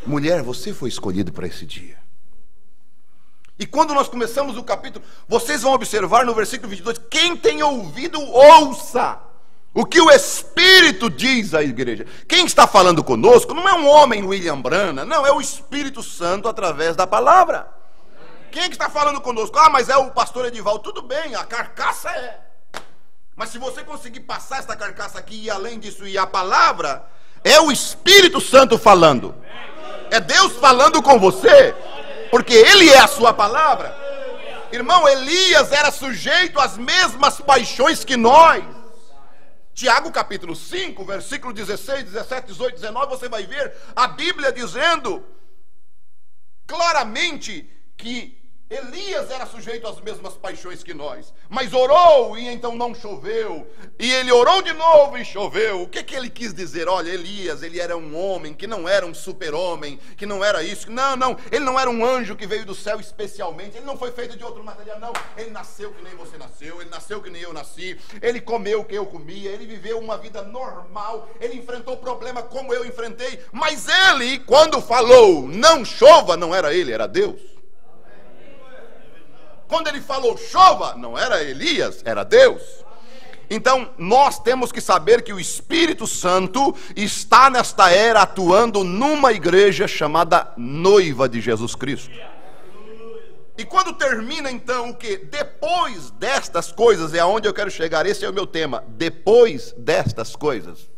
Mulher, você foi escolhida para esse dia. E quando nós começamos o capítulo, vocês vão observar no versículo 22, quem tem ouvido, ouça o que o Espírito diz à igreja. Quem está falando conosco não é um homem William Branham, não, é o Espírito Santo através da palavra. Quem é que está falando conosco? Ah, mas é o pastor Edivaldo. Tudo bem, a carcaça é. Mas se você conseguir passar essa carcaça aqui e além disso ir a palavra, é o Espírito Santo falando. É Deus falando com você, porque Ele é a sua palavra. Irmão, Elias era sujeito às mesmas paixões que nós. Tiago capítulo 5, versículo 16, 17, 18, 19, você vai ver a Bíblia dizendo claramente que Elias era sujeito às mesmas paixões que nós, mas orou e então não choveu, e ele orou de novo e choveu. O que ele quis dizer? Olha, Elias, ele era um homem que não era um super-homem, que não era isso, não, ele não era um anjo que veio do céu especialmente, ele não foi feito de outro material, não, ele nasceu que nem você nasceu, ele nasceu que nem eu nasci, ele comeu o que eu comia, ele viveu uma vida normal, ele enfrentou problema como eu enfrentei, mas ele, quando falou, não chova, não era ele, era Deus. Quando ele falou chova, não era Elias, era Deus. Então nós temos que saber que o Espírito Santo está nesta era atuando numa igreja chamada noiva de Jesus Cristo. E quando termina então o que? Depois destas coisas, é aonde eu quero chegar, esse é o meu tema. Depois destas coisas.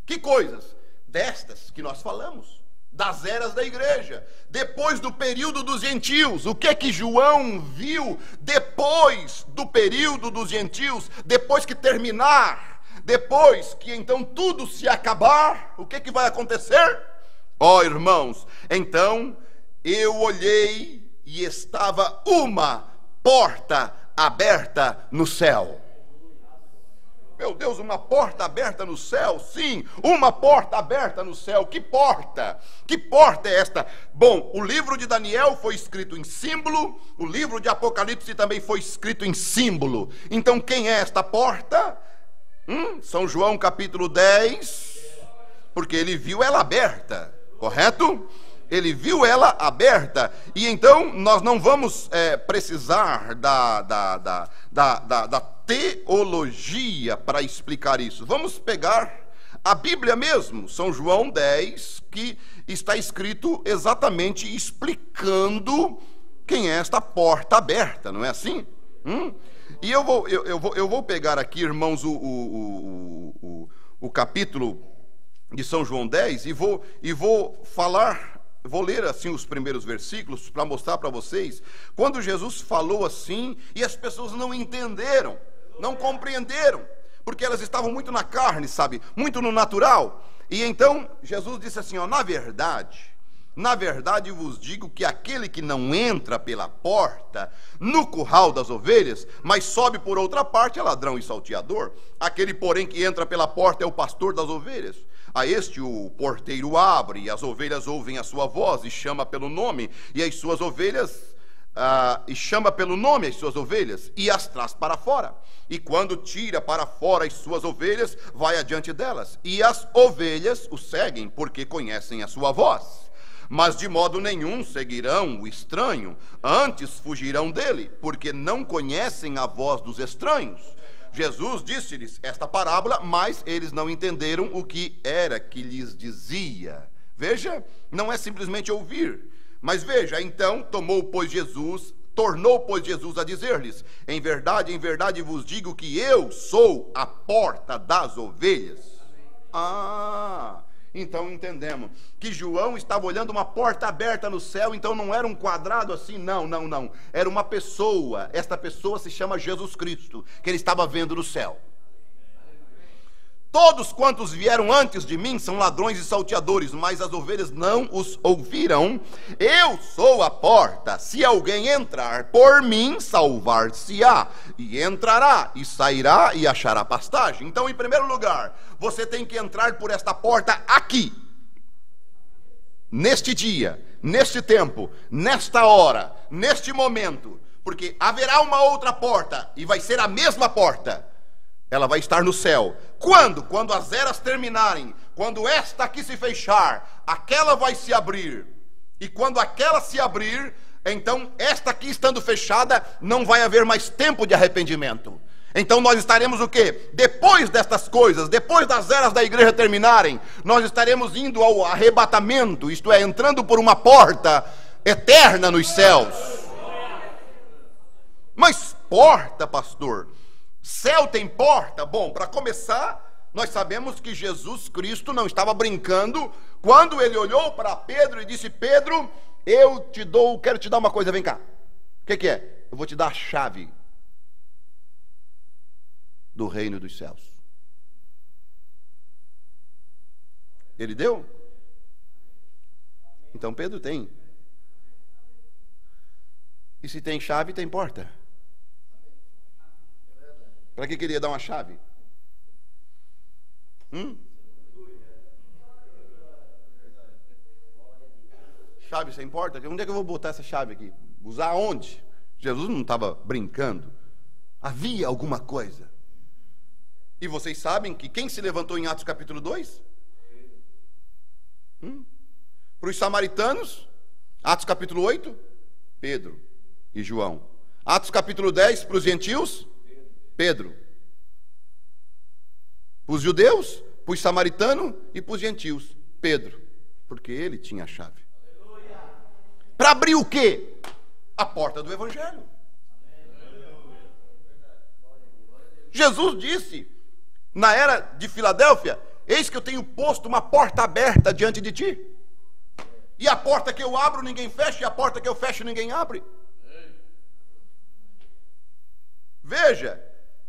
Que coisas? Destas que nós falamos, das eras da igreja, depois do período dos gentios. O que é que João viu depois do período dos gentios? Depois que terminar, depois que então tudo se acabar, o que é que vai acontecer? Ó irmãos, então eu olhei e estava uma porta aberta no céu. Meu Deus, uma porta aberta no céu? Sim, uma porta aberta no céu. Que porta? Que porta é esta? Bom, o livro de Daniel foi escrito em símbolo, o livro de Apocalipse também foi escrito em símbolo. Então quem é esta porta? São João capítulo 10, porque ele viu ela aberta, correto? Ele viu ela aberta. E então nós não vamos precisar da teologia para explicar isso. Vamos pegar a Bíblia mesmo, São João 10, que está escrito exatamente explicando quem é esta porta aberta, não é assim? E eu vou pegar aqui, irmãos, o capítulo de São João 10 e vou falar. Vou ler assim os primeiros versículos para mostrar para vocês quando Jesus falou assim e as pessoas não entenderam, não compreenderam, porque elas estavam muito na carne, sabe, muito no natural. E então Jesus disse assim, ó, na verdade vos digo que aquele que não entra pela porta no curral das ovelhas, mas sobe por outra parte, é ladrão e salteador. Aquele, porém, que entra pela porta é o pastor das ovelhas. A este o porteiro abre, e as ovelhas ouvem a sua voz, e chama pelo nome, e as suas ovelhas, e as traz para fora. E quando tira para fora as suas ovelhas, vai adiante delas, e as ovelhas o seguem, porque conhecem a sua voz. Mas de modo nenhum seguirão o estranho, antes fugirão dele, porque não conhecem a voz dos estranhos. Jesus disse-lhes esta parábola, mas eles não entenderam o que era que lhes dizia. Veja, não é simplesmente ouvir, mas veja, então tornou, pois, Jesus a dizer-lhes, em verdade vos digo que eu sou a porta das ovelhas. Então entendemos que João estava olhando uma porta aberta no céu, então não era um quadrado assim, não, era uma pessoa. Esta pessoa se chama Jesus Cristo, que ele estava vendo no céu. Todos quantos vieram antes de mim são ladrões e salteadores, mas as ovelhas não os ouviram. Eu sou a porta, se alguém entrar por mim, salvar-se-á, e entrará, e sairá, e achará pastagem. Então, em primeiro lugar, você tem que entrar por esta porta aqui, neste dia, neste tempo, nesta hora, neste momento, porque haverá uma outra porta, e vai ser a mesma porta. Ela vai estar no céu. Quando? Quando as eras terminarem. Quando esta aqui se fechar, aquela vai se abrir. E quando aquela se abrir, então esta aqui estando fechada, não vai haver mais tempo de arrependimento. Então nós estaremos o quê? Depois destas coisas, depois das eras da igreja terminarem, nós estaremos indo ao arrebatamento, isto é, entrando por uma porta eterna nos céus. Mas porta, pastor? Céu tem porta? Bom, para começar, nós sabemos que Jesus Cristo não estava brincando quando ele olhou para Pedro e disse, Pedro, quero te dar uma coisa, vem cá. O que é? Eu vou te dar a chave do reino dos céus. Ele deu? Então Pedro tem. E se tem chave, tem porta. Para que queria dar uma chave? Chave sem porta? Onde é que eu vou botar essa chave aqui? Usar onde? Jesus não estava brincando. Havia alguma coisa. E vocês sabem que quem se levantou em Atos capítulo 2? Para os samaritanos, Atos capítulo 8? Pedro. e João. Atos capítulo 10, para os gentios, Pedro. Para os judeus, para os samaritanos e para os gentios, Pedro. Porque ele tinha a chave. Para abrir o quê? A porta do evangelho. Jesus disse, na era de Filadélfia, eis que eu tenho posto uma porta aberta diante de ti. E a porta que eu abro ninguém fecha, e a porta que eu fecho ninguém abre. Veja,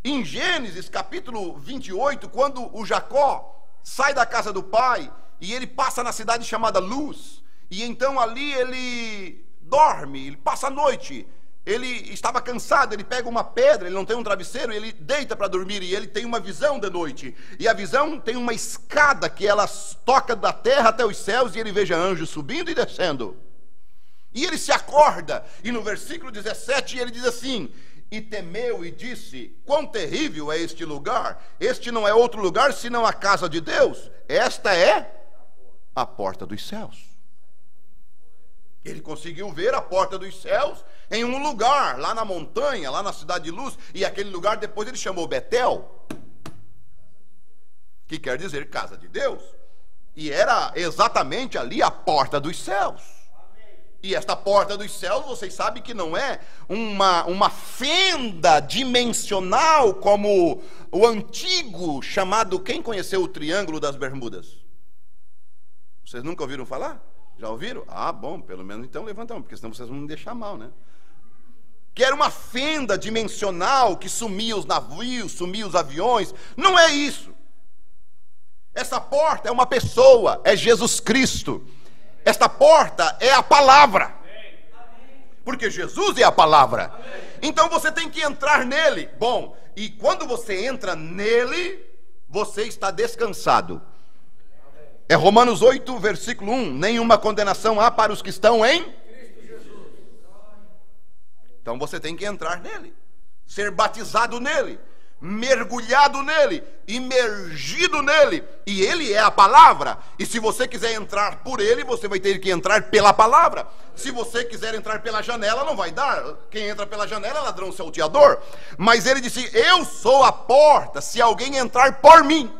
em Gênesis capítulo 28, quando o Jacó sai da casa do pai, e ele passa na cidade chamada Luz, e então ali ele dorme, ele passa a noite. Ele estava cansado, ele pega uma pedra, ele não tem um travesseiro, ele deita para dormir, e ele tem uma visão de noite. E a visão tem uma escada que ela toca da terra até os céus, e ele veja anjos subindo e descendo. E ele se acorda, e no versículo 17 ele diz assim: e temeu e disse, quão terrível é este lugar, este não é outro lugar senão a casa de Deus, esta é a porta dos céus. Ele conseguiu ver a porta dos céus em um lugar, lá na montanha, lá na cidade de Luz, e aquele lugar depois ele chamou Betel, que quer dizer casa de Deus, e era exatamente ali a porta dos céus. E esta porta dos céus, vocês sabem que não é uma fenda dimensional como o antigo chamado, quem conheceu o Triângulo das Bermudas? Vocês nunca ouviram falar? Já ouviram? Ah, bom, pelo menos então levantam, porque senão vocês vão me deixar mal, né? Que era uma fenda dimensional que sumia os navios, sumia os aviões. Não é isso. Essa porta é uma pessoa, é Jesus Cristo. Esta porta é a palavra. Porque Jesus é a palavra. Então você tem que entrar nele. Bom, e quando você entra nele, você está descansado. É Romanos 8, versículo 1. Nenhuma condenação há para os que estão em Cristo Jesus. Então você tem que entrar nele, ser batizado nele, mergulhado nele, imergido nele. E ele é a palavra. E se você quiser entrar por ele, você vai ter que entrar pela palavra. Se você quiser entrar pela janela, não vai dar. Quem entra pela janela é ladrão salteador. Mas ele disse, eu sou a porta, se alguém entrar por mim.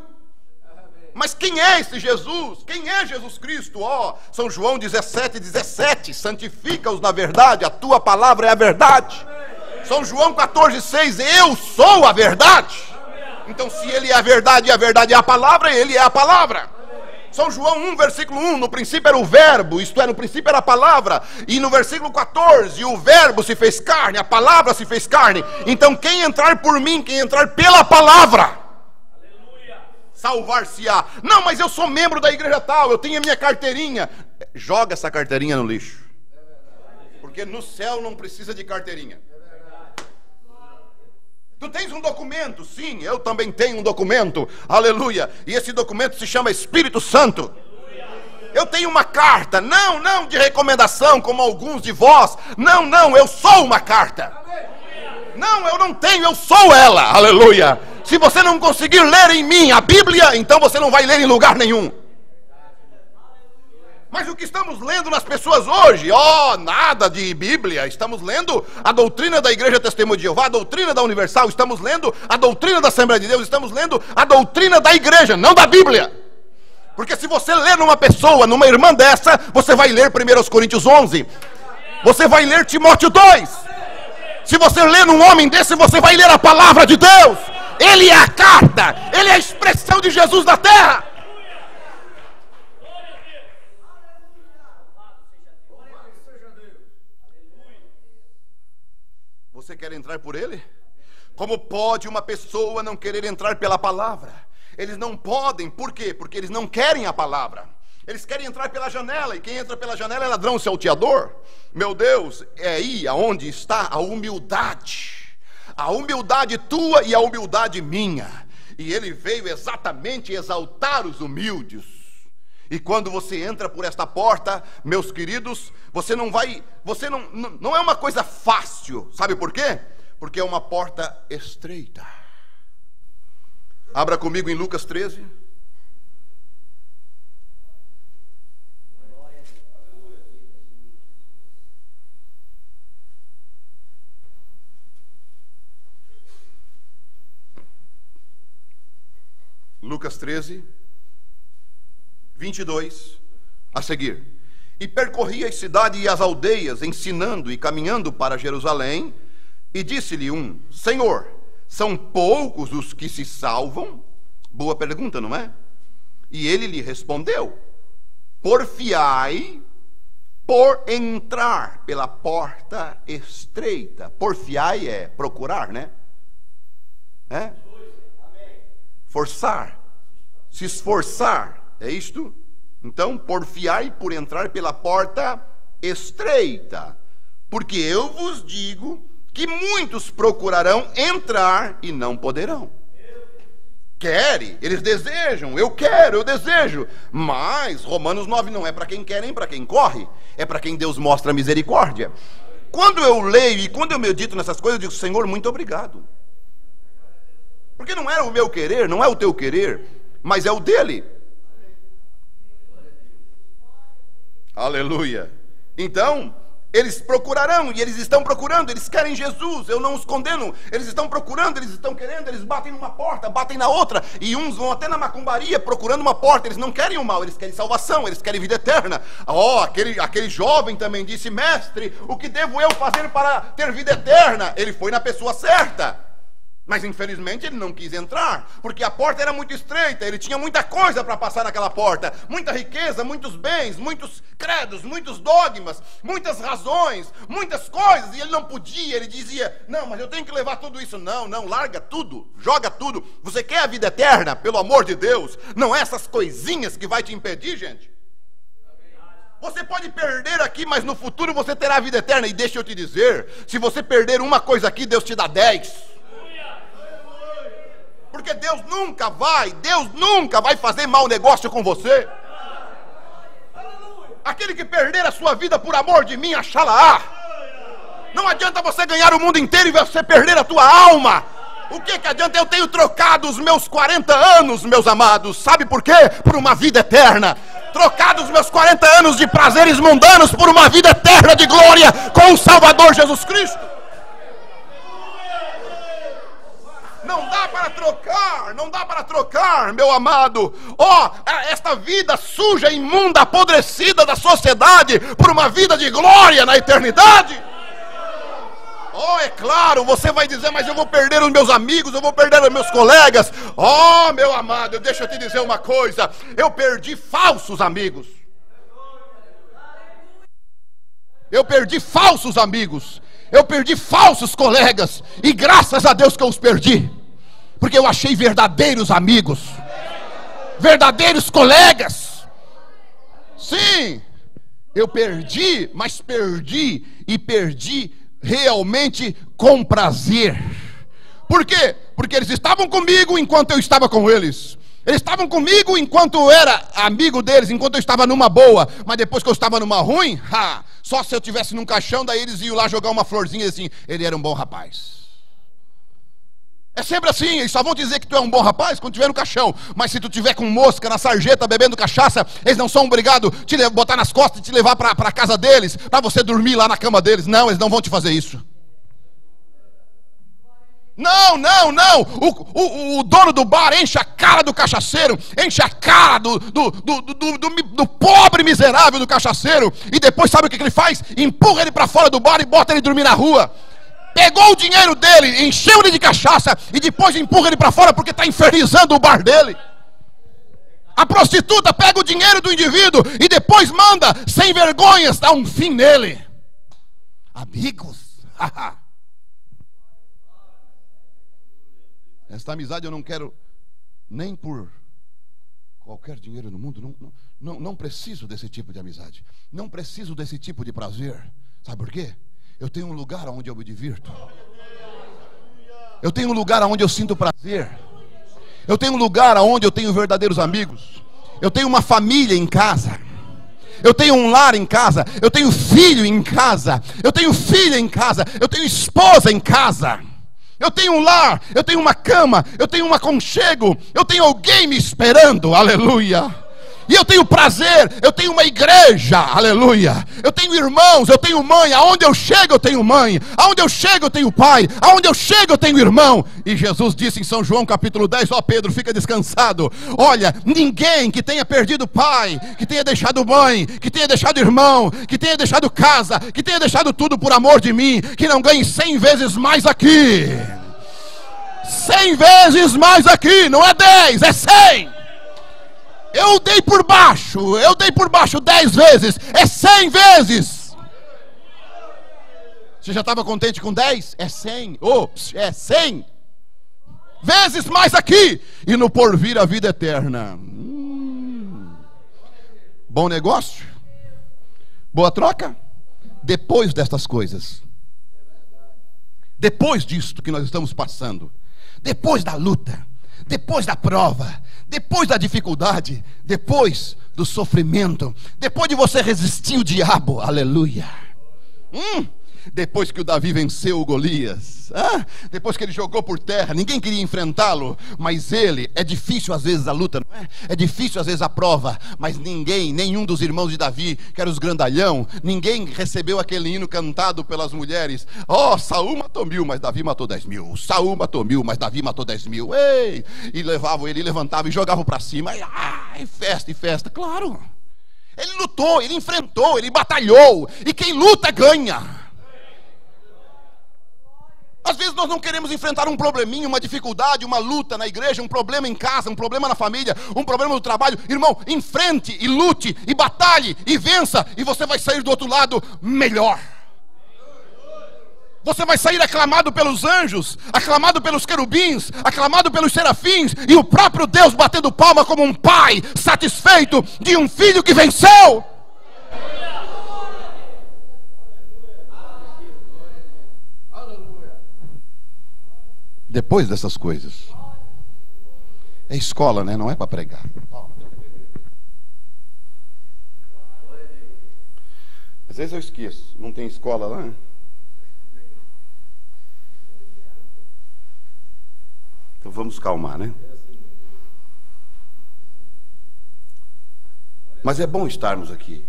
Mas quem é esse Jesus? Quem é Jesus Cristo? São João 17, 17, santifica-os na verdade, a tua palavra é a verdade. São João 14, 6, eu sou a verdade. Então se ele é a verdade e a verdade é a palavra, ele é a palavra. São João 1, versículo 1, no princípio era o verbo, isto é, no princípio era a palavra. E no versículo 14, o verbo se fez carne, a palavra se fez carne. Então quem entrar por mim, quem entrar pela palavra, salvar-se-á. Não, mas eu sou membro da igreja tal, eu tenho a minha carteirinha. Joga essa carteirinha no lixo. Porque no céu não precisa de carteirinha. Tu tens um documento? Sim, eu também tenho um documento. Aleluia. E esse documento se chama Espírito Santo. Eu tenho uma carta. Não de recomendação como alguns de vós. Não, eu sou uma carta. Não, eu não tenho, eu sou ela. Aleluia. Se você não conseguir ler em mim a Bíblia, então você não vai ler em lugar nenhum. Mas o que estamos lendo nas pessoas hoje? Nada de Bíblia. Estamos lendo a doutrina da Igreja Testemunho de Jeová, a doutrina da Universal. Estamos lendo a doutrina da Assembleia de Deus. Estamos lendo a doutrina da igreja, não da Bíblia. Porque se você ler numa pessoa, numa irmã dessa, você vai ler 1 Coríntios 11. Você vai ler Timóteo 2. Se você ler num homem desse, você vai ler a palavra de Deus. Ele é a carta, ele é a expressão de Jesus na terra. Você quer entrar por ele? Como pode uma pessoa não querer entrar pela palavra? Eles não podem, por quê? Porque eles não querem a palavra. Eles querem entrar pela janela, e quem entra pela janela é ladrão salteador. Meu Deus, é aí aonde está a humildade. A humildade tua e a humildade minha. E ele veio exatamente exaltar os humildes. E quando você entra por esta porta, meus queridos, você não é uma coisa fácil. Sabe por quê? Porque é uma porta estreita. Abra comigo em Lucas 13. Lucas 13, 22 a seguir. E percorria a cidade e as aldeias, ensinando e caminhando para Jerusalém. E disse-lhe um: Senhor, são poucos os que se salvam? Boa pergunta, não é? E ele lhe respondeu: porfiai por entrar pela porta estreita. Porfiai é procurar, né? É? Forçar, se esforçar, é isto? Então, porfiai por entrar pela porta estreita, porque eu vos digo que muitos procurarão entrar e não poderão. Querem, eles desejam, eu quero, eu desejo, mas Romanos 9 não é para quem quer nem para quem corre, é para quem Deus mostra misericórdia. Quando eu leio e quando eu medito nessas coisas, eu digo: Senhor, muito obrigado, porque não era o meu querer, não é o teu querer, mas é o dele. Aleluia. Então, eles procurarão, e eles estão procurando, eles querem Jesus, eu não os condeno, eles estão procurando, eles estão querendo, eles batem numa porta, batem na outra, e uns vão até na macumbaria procurando uma porta, eles não querem o mal, eles querem salvação, eles querem vida eterna. Aquele jovem também disse: mestre, o que devo eu fazer para ter vida eterna? Ele foi na pessoa certa, mas infelizmente ele não quis entrar, porque a porta era muito estreita, ele tinha muita coisa para passar naquela porta, muita riqueza, muitos bens, muitos credos, muitos dogmas, muitas razões, muitas coisas, e ele não podia, ele dizia: não, mas eu tenho que levar tudo isso. Não, larga tudo, joga tudo. Você quer a vida eterna? Pelo amor de Deus, não é essas coisinhas que vai te impedir, gente. Você pode perder aqui, mas no futuro você terá a vida eterna. E deixa eu te dizer, se você perder uma coisa aqui, Deus te dá 10. Porque Deus nunca vai fazer mau negócio com você. Aquele que perder a sua vida por amor de mim, achá-la-á. Não adianta você ganhar o mundo inteiro e você perder a tua alma. O que adianta? Eu tenho trocado os meus 40 anos, meus amados, sabe por quê? Por uma vida eterna. Trocado os meus 40 anos de prazeres mundanos por uma vida eterna de glória com o Salvador Jesus Cristo. Não dá para trocar, meu amado. Esta vida suja, imunda, apodrecida da sociedade por uma vida de glória na eternidade. É claro, você vai dizer: mas eu vou perder os meus amigos, eu vou perder os meus colegas. Meu amado, deixa eu te dizer uma coisa: eu perdi falsos amigos. Eu perdi falsos amigos. Eu perdi falsos colegas. E graças a Deus que eu os perdi, porque eu achei verdadeiros amigos, verdadeiros colegas. Sim, eu perdi, mas perdi, e perdi realmente com prazer. Por quê? Porque eles estavam comigo enquanto eu estava com eles. Eles estavam comigo enquanto eu era amigo deles, enquanto eu estava numa boa. Mas depois que eu estava numa ruim, só se eu estivesse num caixão, daí eles iam lá jogar uma florzinha assim: ele era um bom rapaz. É sempre assim, eles só vão dizer que tu é um bom rapaz quando tiver no caixão. Mas se tu tiver com mosca na sarjeta bebendo cachaça, eles não são obrigados a te botar nas costas e te levar para a casa deles, para você dormir lá na cama deles. Não, eles não vão te fazer isso. Não. O dono do bar enche a cara do cachaceiro, enche a cara do pobre miserável do cachaceiro, e depois sabe o que ele faz? Empurra ele para fora do bar e bota ele dormir na rua. Pegou o dinheiro dele, encheu ele de cachaça e depois empurra ele para fora porque está infernizando o bar dele. A prostituta pega o dinheiro do indivíduo e depois manda, sem vergonhas, dar um fim nele. Amigos, esta amizade eu não quero nem por qualquer dinheiro no mundo. Não preciso desse tipo de amizade. Não preciso desse tipo de prazer. Sabe por quê? Eu tenho um lugar onde eu me divirto. Eu tenho um lugar onde eu sinto prazer. Eu tenho um lugar onde eu tenho verdadeiros amigos. Eu tenho uma família em casa. Eu tenho um lar em casa. Eu tenho filho em casa. Eu tenho filha em casa. Eu tenho esposa em casa. Eu tenho um lar. Eu tenho uma cama. Eu tenho um aconchego. Eu tenho alguém me esperando. Aleluia. E eu tenho prazer, eu tenho uma igreja, aleluia. Eu tenho irmãos, eu tenho mãe. Aonde eu chego eu tenho mãe. Aonde eu chego eu tenho pai. Aonde eu chego eu tenho irmão. E Jesus disse em São João capítulo 10, ó Pedro, fica descansado. Olha, ninguém que tenha perdido pai, que tenha deixado mãe, que tenha deixado irmão, que tenha deixado casa, que tenha deixado tudo por amor de mim, que não ganhe 100 vezes mais aqui. 100 vezes mais aqui, não é 10, é 100. Eu dei por baixo 10 vezes, é 100 vezes. Você já estava contente com 10? É 100, é 100 vezes mais aqui, e no porvir a vida eterna. Bom negócio? Boa troca? Depois destas coisas, depois disto que nós estamos passando, depois da luta, depois da prova, depois da dificuldade, depois do sofrimento, depois de você resistir o diabo, aleluia. Depois que o Davi venceu o Golias, depois que ele jogou por terra, ninguém queria enfrentá-lo, mas ele, é difícil às vezes a luta, não é? É difícil às vezes a prova, mas nenhum dos irmãos de Davi, que eram os grandalhão, ninguém recebeu aquele hino cantado pelas mulheres. Saul matou 1000, mas Davi matou 10.000. Saul matou 1000, mas Davi matou 10.000. Ei! E levavam ele, levantavam e jogavam para cima. E festa, claro. Ele lutou, ele enfrentou, ele batalhou, e quem luta ganha. Às vezes nós não queremos enfrentar um probleminha, uma dificuldade, uma luta na igreja, um problema em casa, um problema na família, um problema no trabalho. Irmão, enfrente e lute e batalhe e vença, e você vai sair do outro lado melhor. Você vai sair aclamado pelos anjos, aclamado pelos querubins, aclamado pelos serafins, e o próprio Deus batendo palma como um pai satisfeito de um filho que venceu. Depois dessas coisas, é escola, né? Não é para pregar. Às vezes eu esqueço, não tem escola lá, né? Então vamos calmar, né? Mas é bom estarmos aqui.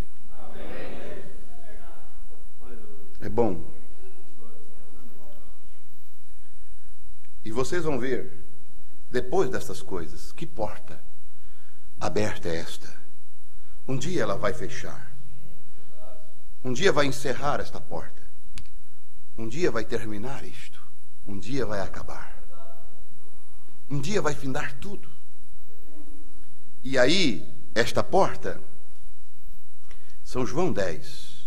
É bom. E vocês vão ver, depois dessas coisas, que porta aberta é esta. Um dia ela vai fechar. Um dia vai encerrar esta porta. Um dia vai terminar isto. Um dia vai acabar. Um dia vai findar tudo. E aí, esta porta, São João 10,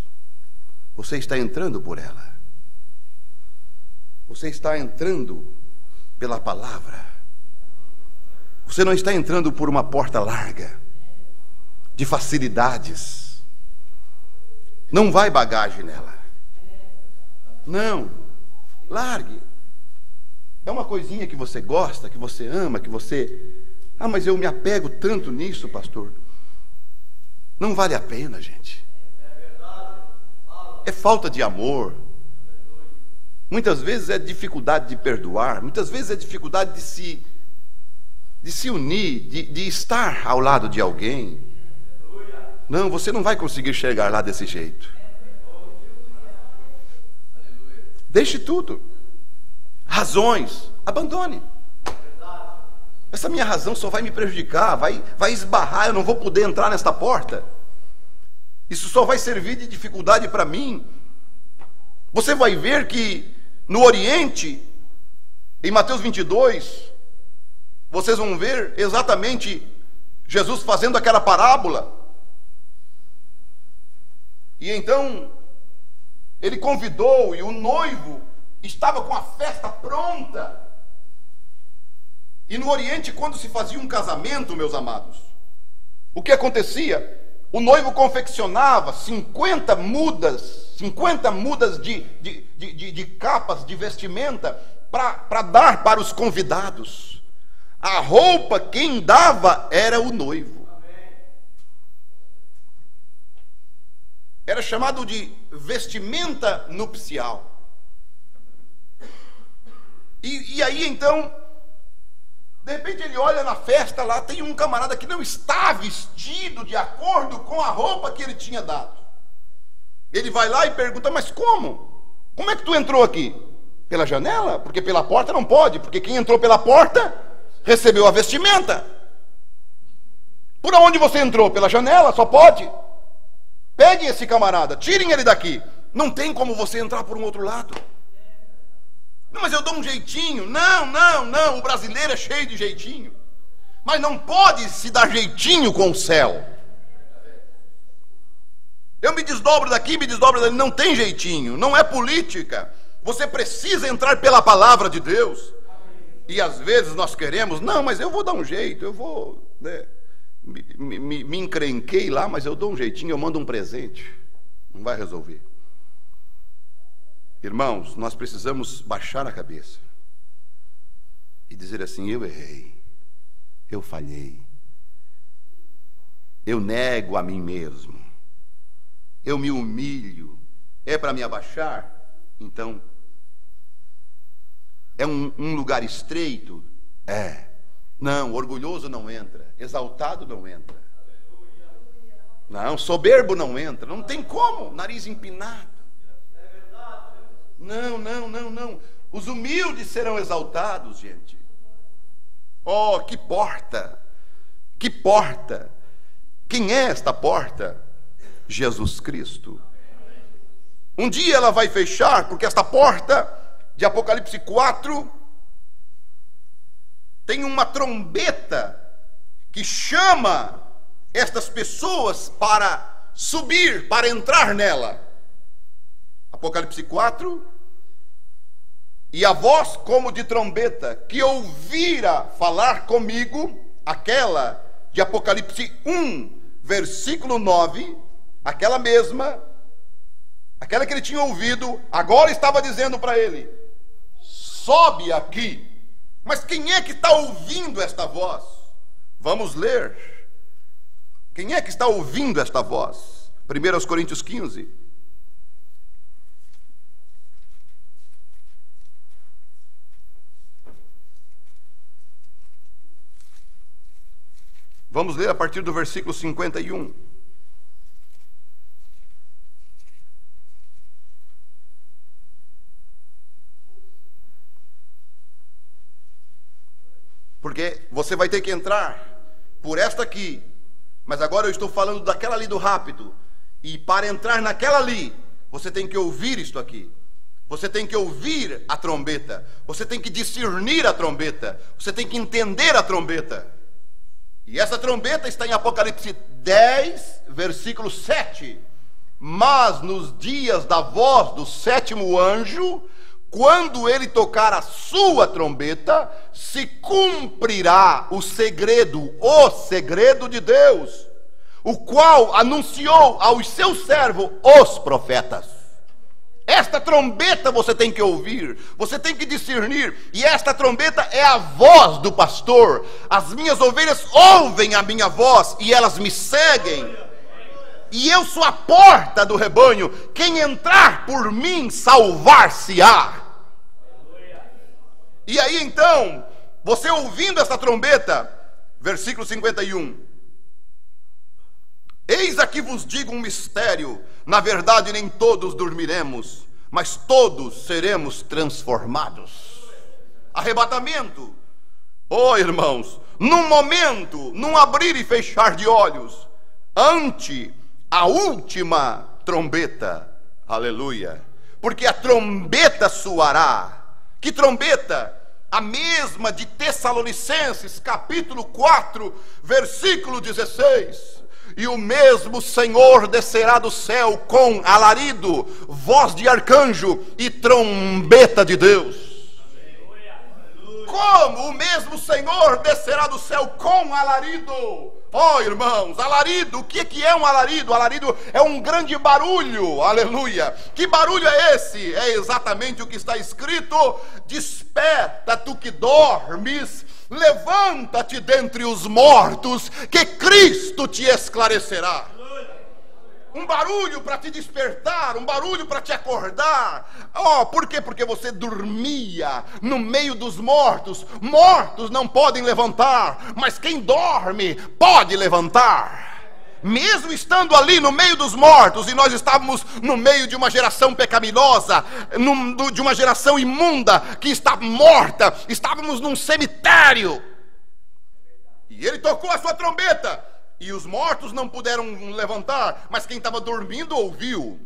você está entrando por ela. Você está entrando pela palavra. Você não está entrando por uma porta larga, de facilidades. Não vai bagagem nela. Não. Largue. É uma coisinha que você gosta, que você ama, que você... mas eu me apego tanto nisso, pastor. Não vale a pena, gente. É falta de amor. Muitas vezes é dificuldade de perdoar, muitas vezes é dificuldade de se unir, de estar ao lado de alguém. Não, você não vai conseguir chegar lá desse jeito. Deixe tudo. Razões, abandone. Essa minha razão só vai me prejudicar, vai esbarrar, eu não vou poder entrar nesta porta. Isso só vai servir de dificuldade para mim. Você vai ver que no Oriente, em Mateus 22, vocês vão ver exatamente Jesus fazendo aquela parábola. E então, ele convidou, e o noivo estava com a festa pronta. E no Oriente, quando se fazia um casamento, meus amados, o que acontecia? O noivo confeccionava 50 mudas de capas de vestimenta para dar para os convidados. A roupa quem dava era o noivo. Era chamado de vestimenta nupcial. E aí então De repente ele olha na festa lá, tem um camarada que não está vestido de acordo com a roupa que ele tinha dado. Ele vai lá e pergunta: mas como? Como é que tu entrou aqui? Pela janela? Porque pela porta não pode, porque quem entrou pela porta recebeu a vestimenta. Por onde você entrou? Pela janela, só pode. Peguem esse camarada, tirem ele daqui. Não tem como você entrar por um outro lado. Não, mas eu dou um jeitinho. Não, o brasileiro é cheio de jeitinho. Mas não pode se dar jeitinho com o céu. Eu me desdobro daqui, me desdobro dali. Não tem jeitinho, não é política. Você precisa entrar pela palavra de Deus. E às vezes nós queremos: não, mas eu vou dar um jeito, eu vou, né, me encrenquei lá, mas eu dou um jeitinho, eu mando um presente. Não vai resolver. Irmãos, nós precisamos baixar a cabeça e dizer assim: eu errei, eu falhei, eu nego a mim mesmo, eu me humilho. É para me abaixar? Então, é um lugar estreito? É. Não, orgulhoso não entra, exaltado não entra, não, soberbo não entra, não tem como, nariz empinado. Não. Os humildes serão exaltados, gente. Oh, que porta! Que porta! Quem é esta porta? Jesus Cristo. Um dia ela vai fechar, porque esta porta de Apocalipse 4 tem uma trombeta que chama estas pessoas para subir, para entrar nela. Apocalipse 4: e a voz como de trombeta que ouvira falar comigo, aquela de Apocalipse 1, versículo 9, aquela mesma, aquela que ele tinha ouvido, agora estava dizendo para ele: sobe aqui. Mas quem é que está ouvindo esta voz? Vamos ler. Quem é que está ouvindo esta voz? 1 Coríntios 15. Vamos ler a partir do versículo 51. Porque você vai ter que entrar por esta aqui, mas agora eu estou falando daquela ali do rápido. E para entrar naquela ali, você tem que ouvir isto aqui. Você tem que ouvir a trombeta. Você tem que discernir a trombeta. Você tem que entender a trombeta. E essa trombeta está em Apocalipse 10, versículo 7. Mas nos dias da voz do sétimo anjo, quando ele tocar a sua trombeta, se cumprirá o segredo de Deus, o qual anunciou aos seus servos, os profetas. Esta trombeta você tem que ouvir, você tem que discernir, e esta trombeta é a voz do pastor. As minhas ovelhas ouvem a minha voz e elas me seguem, e eu sou a porta do rebanho. Quem entrar por mim salvar-se-á. E aí então, você ouvindo esta trombeta, versículo 51: eis aqui vos digo um mistério, na verdade nem todos dormiremos, mas todos seremos transformados. Arrebatamento. Oh irmãos, num momento, num abrir e fechar de olhos, ante a última trombeta. Aleluia. Porque a trombeta soará. Que trombeta? A mesma de Tessalonicenses, capítulo 4, versículo 16. E o mesmo Senhor descerá do céu com alarido, voz de arcanjo e trombeta de Deus. Como o mesmo Senhor descerá do céu com alarido? Oh irmãos, alarido, o que é um alarido? Alarido é um grande barulho, aleluia. Que barulho é esse? É exatamente o que está escrito: desperta tu que dormes, levanta-te dentre os mortos, que Cristo te esclarecerá. um barulho para te despertar, um barulho para te acordar. Oh, por quê? Porque você dormia no meio dos mortos. Mortos não podem levantar, mas quem dorme pode levantar. Mesmo estando ali no meio dos mortos, e nós estávamos no meio de uma geração pecaminosa, de uma geração imunda, que está morta, estávamos num cemitério, e ele tocou a sua trombeta, e os mortos não puderam levantar, mas quem estava dormindo ouviu.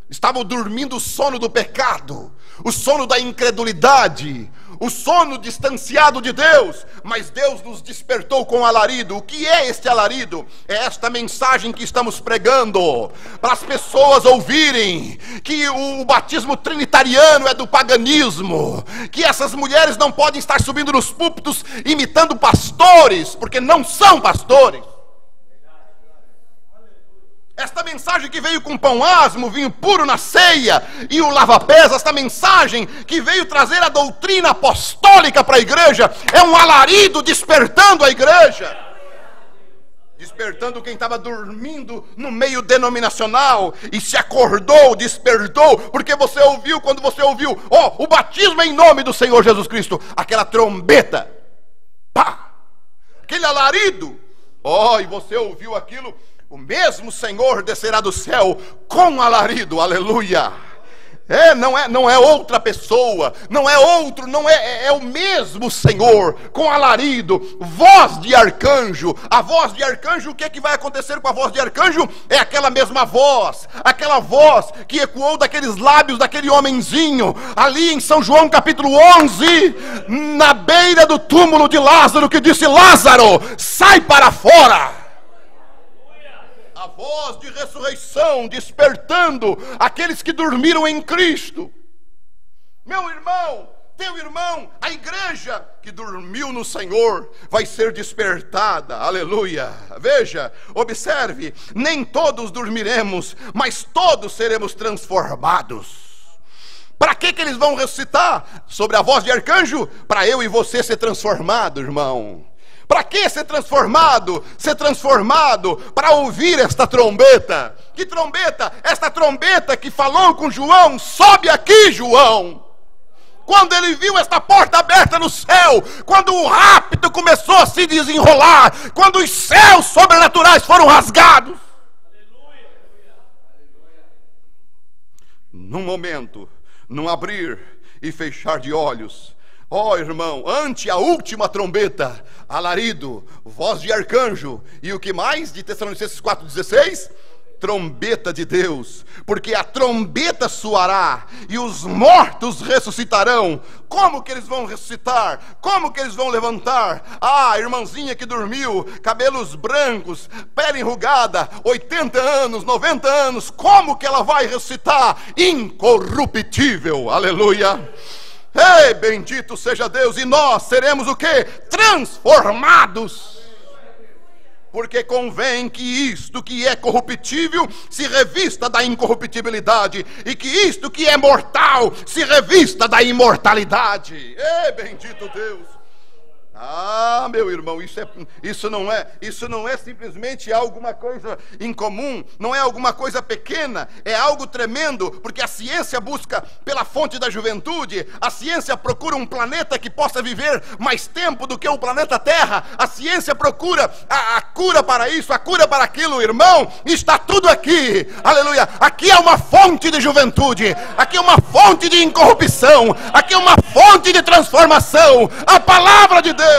Estavam dormindo o sono do pecado, o sono da incredulidade, o sono distanciado de Deus. Mas Deus nos despertou com alarido. O que é este alarido? É esta mensagem que estamos pregando, para as pessoas ouvirem que o batismo trinitariano é do paganismo, que essas mulheres não podem estar subindo nos púlpitos imitando pastores, porque não são pastores. Esta mensagem que veio com pão asmo, vinho puro na ceia e o lava-pés, esta mensagem que veio trazer a doutrina apostólica para a igreja, é um alarido despertando a igreja, despertando quem estava dormindo no meio denominacional e se acordou, despertou, porque você ouviu, quando você ouviu, o batismo em nome do Senhor Jesus Cristo, aquela trombeta, pá, aquele alarido, e você ouviu aquilo. O mesmo Senhor descerá do céu com alarido, aleluia. Não é outra pessoa, não é outro, é o mesmo Senhor, com alarido, voz de arcanjo. A voz de arcanjo, o que é que vai acontecer com a voz de arcanjo? É aquela mesma voz, aquela voz que ecoou daqueles lábios daquele homenzinho, ali em São João capítulo 11, na beira do túmulo de Lázaro, que disse: Lázaro, sai para fora. A voz de ressurreição despertando aqueles que dormiram em Cristo. Meu irmão, teu irmão, a igreja que dormiu no Senhor vai ser despertada, aleluia. Veja, observe, nem todos dormiremos, mas todos seremos transformados. Para que eles vão ressuscitar? Sobre a voz de arcanjo? Para eu e você ser transformado, irmão. Para que ser transformado? Ser transformado para ouvir esta trombeta. Que trombeta? Esta trombeta que falou com João. Sobe aqui, João. Quando ele viu esta porta aberta no céu, quando o rapto começou a se desenrolar, quando os céus sobrenaturais foram rasgados, num momento, num abrir e fechar de olhos, irmão, ante a última trombeta, alarido, voz de arcanjo, e o que mais de Tessalonicenses 4,16? Trombeta de Deus, porque a trombeta soará e os mortos ressuscitarão. Como que eles vão ressuscitar? Como que eles vão levantar? Irmãzinha que dormiu, cabelos brancos, pele enrugada, 80 anos, 90 anos, como que ela vai ressuscitar? Incorruptível, aleluia. Ei, bendito seja Deus. E nós seremos o quê? Transformados. Porque convém que isto que é corruptível se revista da incorruptibilidade, e que isto que é mortal se revista da imortalidade. Ei, bendito Deus. Meu irmão, isso não é simplesmente alguma coisa incomum, não é alguma coisa pequena, é algo tremendo, porque a ciência busca pela fonte da juventude, a ciência procura um planeta que possa viver mais tempo do que o planeta Terra, a ciência procura a cura para isso, a cura para aquilo, irmão, está tudo aqui, aleluia. Aqui é uma fonte de juventude, aqui é uma fonte de incorrupção, aqui é uma fonte de transformação, a palavra de Deus.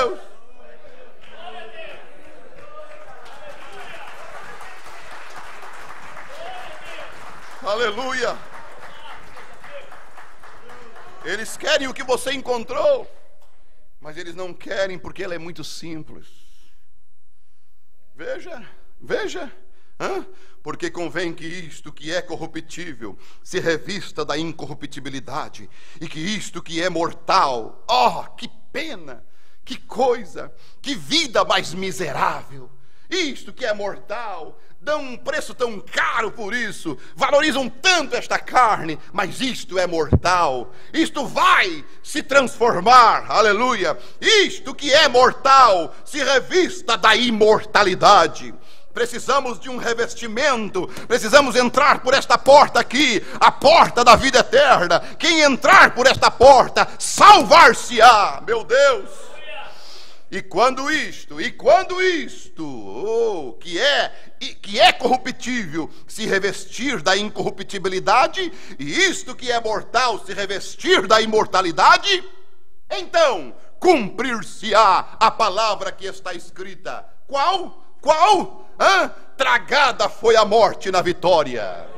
Aleluia. Eles querem o que você encontrou, mas eles não querem porque ela é muito simples. Veja, porque convém que isto que é corruptível se revista da incorruptibilidade, e que isto que é mortal, que pena, que coisa, que vida mais miserável. Isto que é mortal, dão um preço tão caro por isso, valorizam tanto esta carne, mas isto é mortal, isto vai se transformar, aleluia. Isto que é mortal se revista da imortalidade. precisamos de um revestimento, precisamos entrar por esta porta aqui, a porta da vida eterna. Quem entrar por esta porta, salvar-se-á, meu Deus. E quando isto, que é corruptível, se revestir da incorruptibilidade, e isto que é mortal, se revestir da imortalidade, então cumprir-se-á a palavra que está escrita. Qual? Tragada foi a morte na vitória.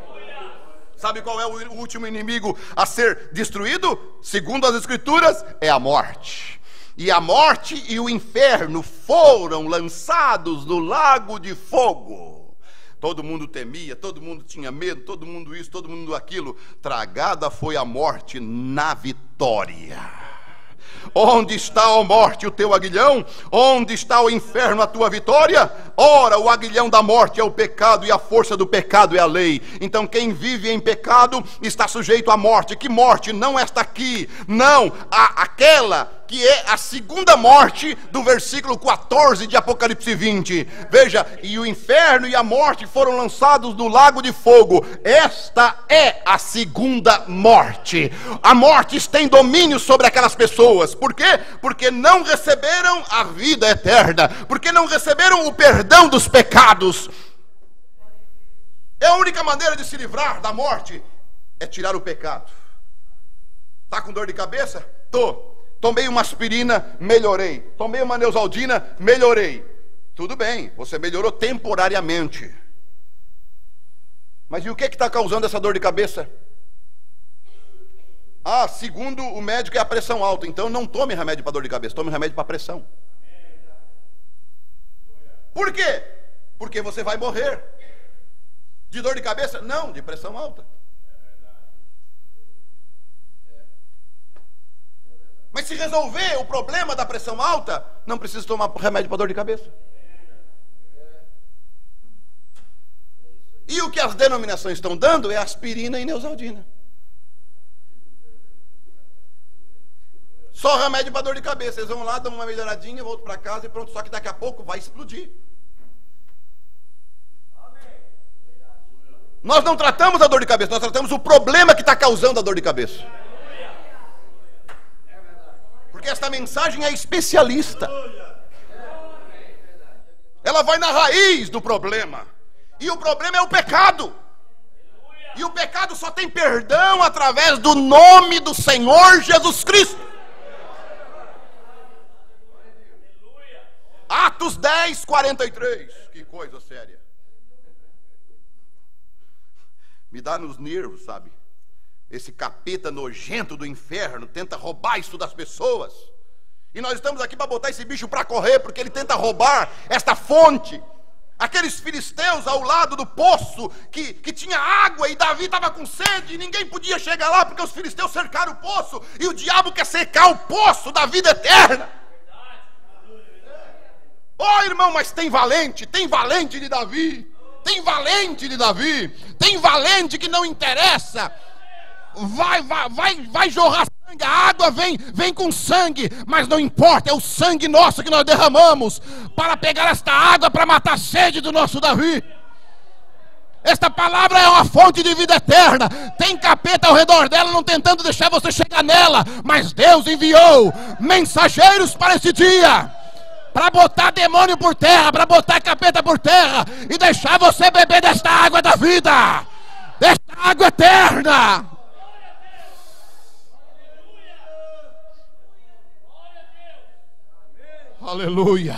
Sabe qual é o último inimigo a ser destruído? Segundo as Escrituras, é a morte. E a morte e o inferno foram lançados no lago de fogo. Todo mundo temia, todo mundo tinha medo, todo mundo isso, todo mundo aquilo. Tragada foi a morte na vitória. Onde está, ó morte, o teu aguilhão? Onde está o inferno, a tua vitória? Ora, o aguilhão da morte é o pecado, e a força do pecado é a lei. Então quem vive em pecado está sujeito à morte. Que morte? Não esta aqui, não, aquela que é a segunda morte do versículo 14 de Apocalipse 20. Veja, e o inferno e a morte foram lançados no lago de fogo. Esta é a segunda morte. A morte tem domínio sobre aquelas pessoas. Por quê? Porque não receberam a vida eterna, porque não receberam o perdão dos pecados. É a única maneira de se livrar da morte, é tirar o pecado. Está com dor de cabeça? Tomei uma aspirina, melhorei. Tomei uma Neosaldina, melhorei. Tudo bem, você melhorou temporariamente. Mas e o que está causando essa dor de cabeça? Segundo o médico, é a pressão alta. Então não tome remédio para dor de cabeça, tome remédio para pressão. Por quê? Porque você vai morrer. De dor de cabeça? Não, de pressão alta. Mas se resolver o problema da pressão alta, não precisa tomar remédio para dor de cabeça. E o que as denominações estão dando é aspirina e Neosaldina. Só remédio para dor de cabeça. Eles vão lá, dão uma melhoradinha, voltam para casa e pronto. Só que daqui a pouco vai explodir. Nós não tratamos a dor de cabeça, nós tratamos o problema que está causando a dor de cabeça. Porque esta mensagem é especialista. Ela vai na raiz do problema. E o problema é o pecado. E o pecado só tem perdão através do nome do Senhor Jesus Cristo. Atos 10, 43. Que coisa séria. Me dá nos nervos, sabe? Esse capeta nojento do inferno tenta roubar isso das pessoas. E nós estamos aqui para botar esse bicho para correr, porque ele tenta roubar esta fonte. Aqueles filisteus ao lado do poço que tinha água, e Davi estava com sede e ninguém podia chegar lá porque os filisteus cercaram o poço. E o diabo quer secar o poço da vida eterna. Irmão, mas tem valente de Davi. Tem valente de Davi. Tem valente que não interessa. Vai jorrar sangue, a água vem com sangue, mas não importa, é o sangue nosso que nós derramamos para pegar esta água, para matar a sede do nosso Davi. Esta palavra é uma fonte de vida eterna. Tem capeta ao redor dela não tentando deixar você chegar nela, mas Deus enviou mensageiros para esse dia, para botar demônio por terra, para botar capeta por terra e deixar você beber desta água da vida, desta água eterna. Aleluia.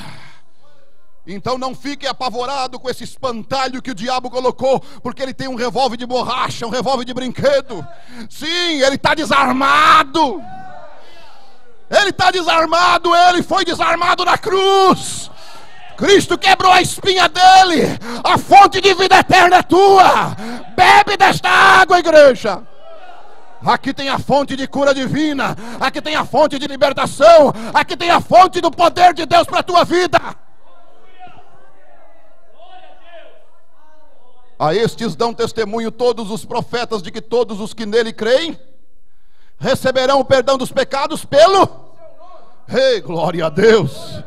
Então não fique apavorado com esse espantalho que o diabo colocou, porque ele tem um revólver de borracha, um revólver de brinquedo. Sim, ele está desarmado. Ele está desarmado, ele foi desarmado na cruz. Cristo quebrou a espinha dele. A fonte de vida eterna é tua. Bebe desta água, igreja. Aqui tem a fonte de cura divina. Aqui tem a fonte de libertação. Aqui tem a fonte do poder de Deus para a tua vida. A estes dão testemunho todos os profetas de que todos os que nele creem receberão o perdão dos pecados pelo... Glória a Deus.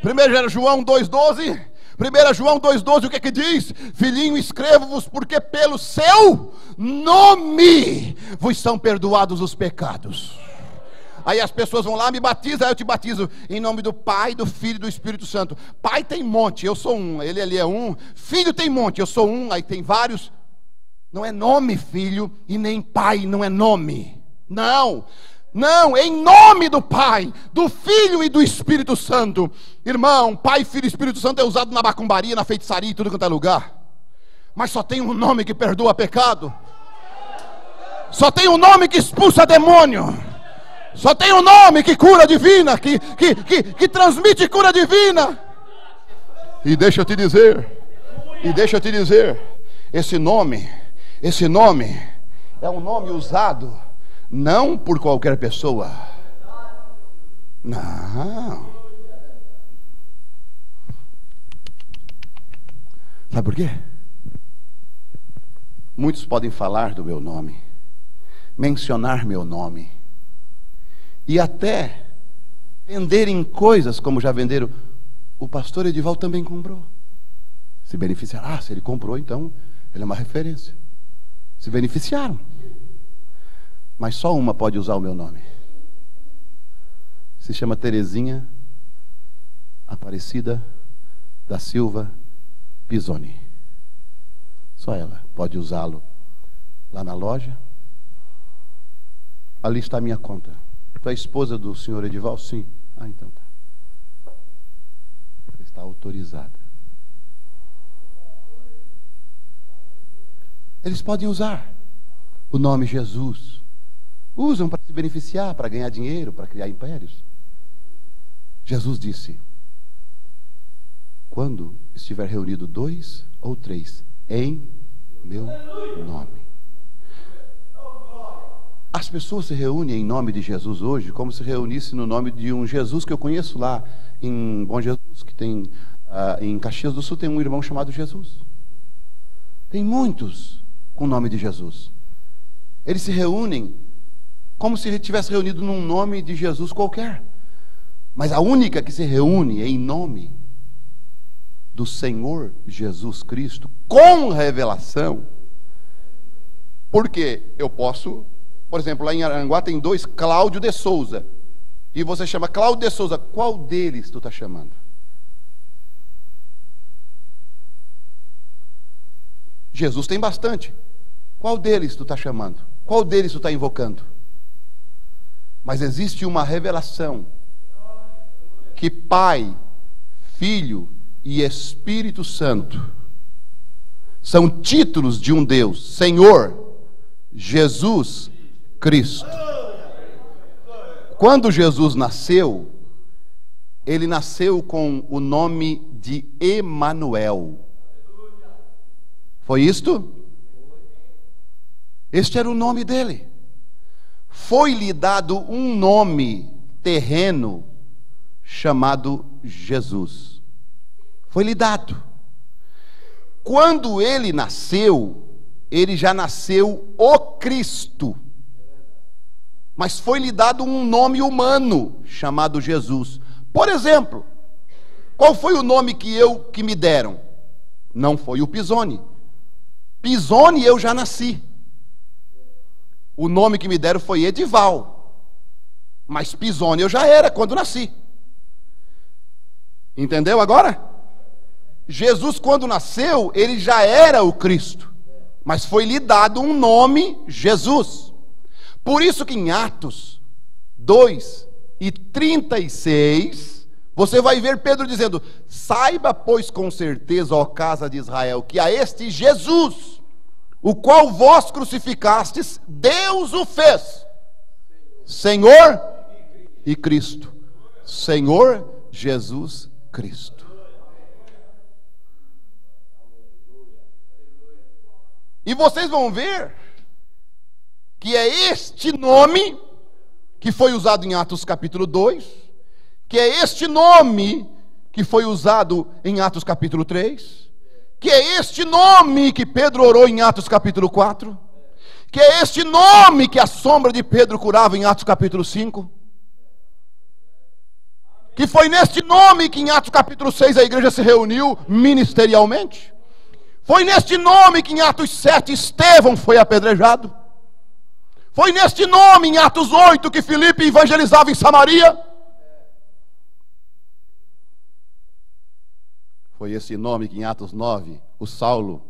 1 João 2,12. 1 João 2,12, o que diz? Filhinho, escrevo-vos porque pelo seu nome vos são perdoados os pecados. Aí as pessoas vão lá, me batizam, aí eu te batizo em nome do Pai, do Filho e do Espírito Santo. Pai tem monte, eu sou um, ele ali é um. Filho tem monte, eu sou um, aí tem vários. Não é nome filho e nem pai, não é nome. Não, em nome do Pai, do Filho e do Espírito Santo. Irmão, Pai, Filho e Espírito Santo é usado na macumbaria, na feitiçaria, em tudo quanto é lugar. Mas só tem um nome que perdoa pecado. Só tem um nome que expulsa demônio. Só tem um nome que cura divina, que transmite cura divina. E deixa eu te dizer, esse nome é um nome usado não por qualquer pessoa. Não. Sabe por quê? Muitos podem falar do meu nome, mencionar meu nome, e até venderem coisas como já venderam. O pastor Edivaldo também comprou. Se beneficiaram. Ah, se ele comprou, então ele é uma referência. Se beneficiaram. Mas só uma pode usar o meu nome. Se chama Terezinha Aparecida da Silva Pisoni. Só ela pode usá-lo lá na loja. Ali está a minha conta. Tu é esposa do senhor Edivaldo? Sim. Ah, então tá. Está autorizada. Eles podem usar o nome Jesus. Usam para se beneficiar, para ganhar dinheiro, para criar impérios. Jesus disse: quando estiver reunido 2 ou 3 em meu nome. As pessoas se reúnem em nome de Jesus hoje como se reunisse no nome de um Jesus que eu conheço lá em Bom Jesus, que tem em Caxias do Sul, tem um irmão chamado Jesus. Tem muitos com o nome de Jesus. Eles se reúnem como se estivesse reunido num nome de Jesus qualquer. Mas a única que se reúne em nome do Senhor Jesus Cristo, com revelação. Porque eu posso, por exemplo, lá em Aranguá tem 2 Cláudio de Souza, e você chama Cláudio de Souza, qual deles tu está chamando? Jesus tem bastante, qual deles tu está chamando? Qual deles tu está invocando? Mas existe uma revelação que Pai, Filho e Espírito Santo são títulos de um Deus, Senhor Jesus Cristo. Quando Jesus nasceu, ele nasceu com o nome de Emanuel. Foi isto? Este era o nome dele. Foi-lhe dado um nome terreno chamado Jesus. Foi-lhe dado. Quando ele nasceu, ele já nasceu o Cristo. Mas foi-lhe dado um nome humano chamado Jesus. Por exemplo, qual foi o nome que me deram? Não foi o Pisoni. Pisoni eu já nasci. O nome que me deram foi Edival. Mas Pisoni eu já era quando nasci. Entendeu agora? Jesus, quando nasceu, ele já era o Cristo, mas foi-lhe dado um nome, Jesus. Por isso que em Atos 2:36, você vai ver Pedro dizendo: saiba, pois, com certeza, ó casa de Israel, que a este Jesus, o qual vós crucificastes, Deus o fez Senhor e Cristo. Senhor Jesus Cristo. E vocês vão ver que é este nome que foi usado em Atos capítulo 2, que é este nome que foi usado em Atos capítulo 3, que é este nome que Pedro orou em Atos capítulo 4, que é este nome que a sombra de Pedro curava em Atos capítulo 5. que foi neste nome que em Atos capítulo 6 a igreja se reuniu ministerialmente. Foi neste nome que em Atos 7 Estevão foi apedrejado. Foi neste nome em Atos 8 que Filipe evangelizava em Samaria. Foi esse nome que em Atos 9 o Saulo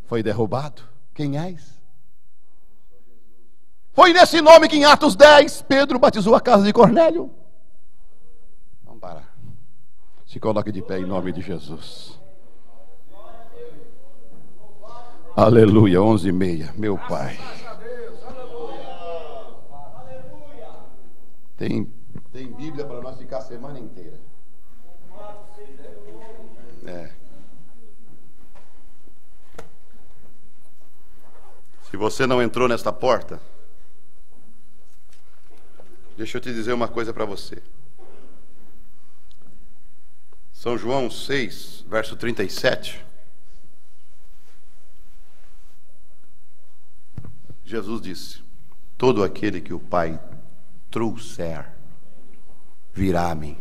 foi derrubado. Quem és? Foi nesse nome que em Atos 10 Pedro batizou a casa de Cornélio. Vamos parar. Se coloque de pé em nome de Jesus. Aleluia, 11h30, meu Pai. Tem Bíblia para nós ficar a semana inteira. Se você não entrou nesta porta, deixa eu te dizer uma coisa para você. São João 6, verso 37. Jesus disse: todo aquele que o Pai trouxer virá a mim.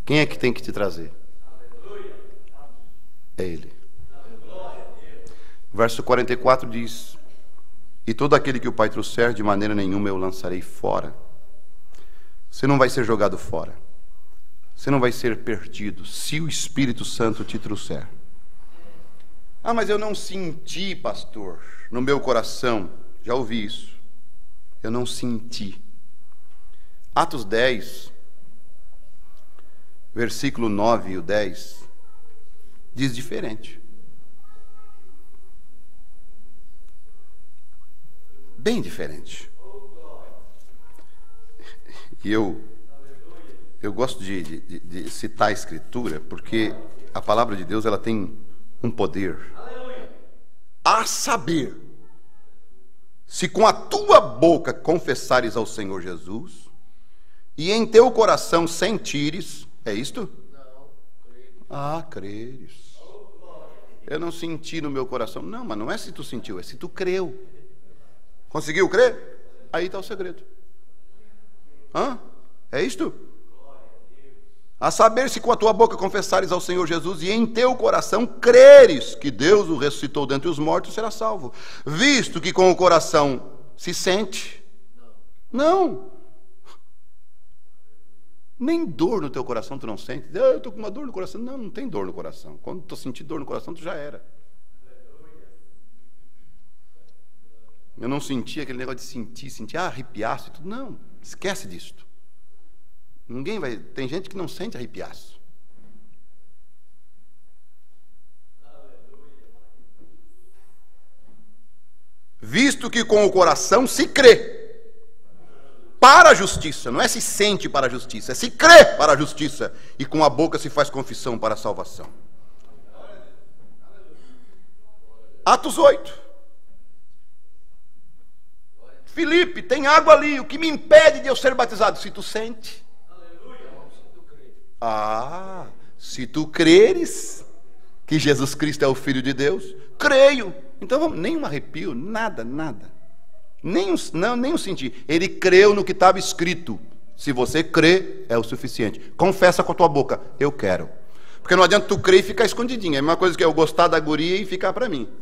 Quem é que tem que te trazer? É Ele. Verso 44 diz: e todo aquele que o Pai trouxer, de maneira nenhuma eu lançarei fora. Você não vai ser jogado fora. Você não vai ser perdido se o Espírito Santo te trouxer. Ah, mas eu não senti, pastor, no meu coração. Já ouvi isso. Eu não senti. Atos 10, versículo 9 e o 10, diz diferente. Bem diferente. E eu gosto de citar a Escritura, porque a palavra de Deus ela tem um poder. A saber, se com a tua boca confessares ao Senhor Jesus, e em teu coração sentires, é isto? Ah, creres. Eu não senti no meu coração. Não, mas não é se tu sentiu, é se tu creu. Conseguiu crer? Aí está o segredo. É isto? A saber, se com a tua boca confessares ao Senhor Jesus e em teu coração creres que Deus o ressuscitou dentre os mortos, será salvo. Visto que com o coração se sente. Não. Nem dor no teu coração tu não sente. Eu estou com uma dor no coração. Não, não tem dor no coração. Quando tu sentir dor no coração, tu já era. Eu não senti aquele negócio de sentir, arrepiaço e tudo. Não, esquece disto. Ninguém vai. Tem gente que não sente arrepiaço. Visto que com o coração se crê para a justiça, não é se sente para a justiça, é se crê para a justiça, e com a boca se faz confissão para a salvação. Atos 8. Filipe, tem água ali, o que me impede de eu ser batizado? Se tu sente. Ah, se tu creres que Jesus Cristo é o Filho de Deus, creio. Então vamos, nem um arrepio, nada. Nem um sentir. Ele creu no que estava escrito. Se você crê, é o suficiente. Confessa com a tua boca, eu quero. Porque não adianta tu crer e ficar escondidinho. É a mesma coisa que eu gostar da guria e ficar para mim.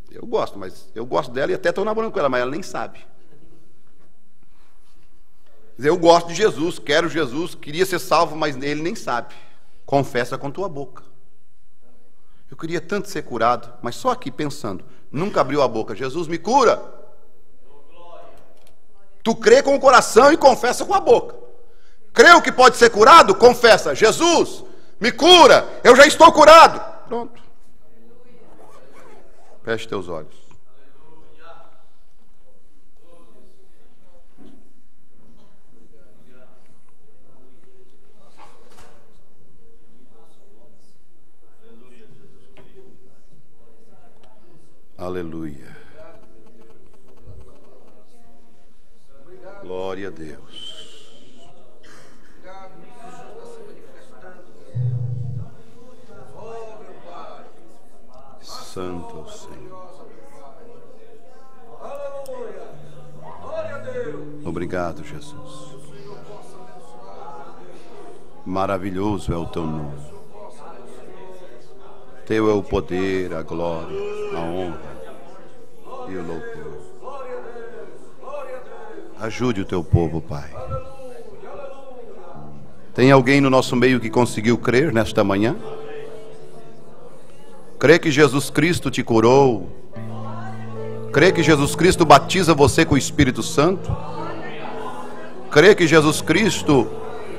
Eu gosto, mas eu gosto dela e até estou namorando com ela, mas ela nem sabe. Eu gosto de Jesus, quero Jesus, queria ser salvo, mas ele nem sabe. Confessa com tua boca. Eu queria tanto ser curado, mas só aqui pensando, nunca abriu a boca. Jesus, me cura. Tu crê com o coração e confessa com a boca. Creu que pode ser curado? Confessa. Jesus, me cura, eu já estou curado. Pronto. Feche teus olhos. Aleluia. Glória a Deus. Santo Senhor. Obrigado, Jesus. Maravilhoso é o teu nome. Teu é o poder, a glória, a honra e o louvor. Ajude o teu povo, Pai. Tem alguém no nosso meio que conseguiu crer nesta manhã? Crê que Jesus Cristo te curou? Crê que Jesus Cristo batiza você com o Espírito Santo? Crê que Jesus Cristo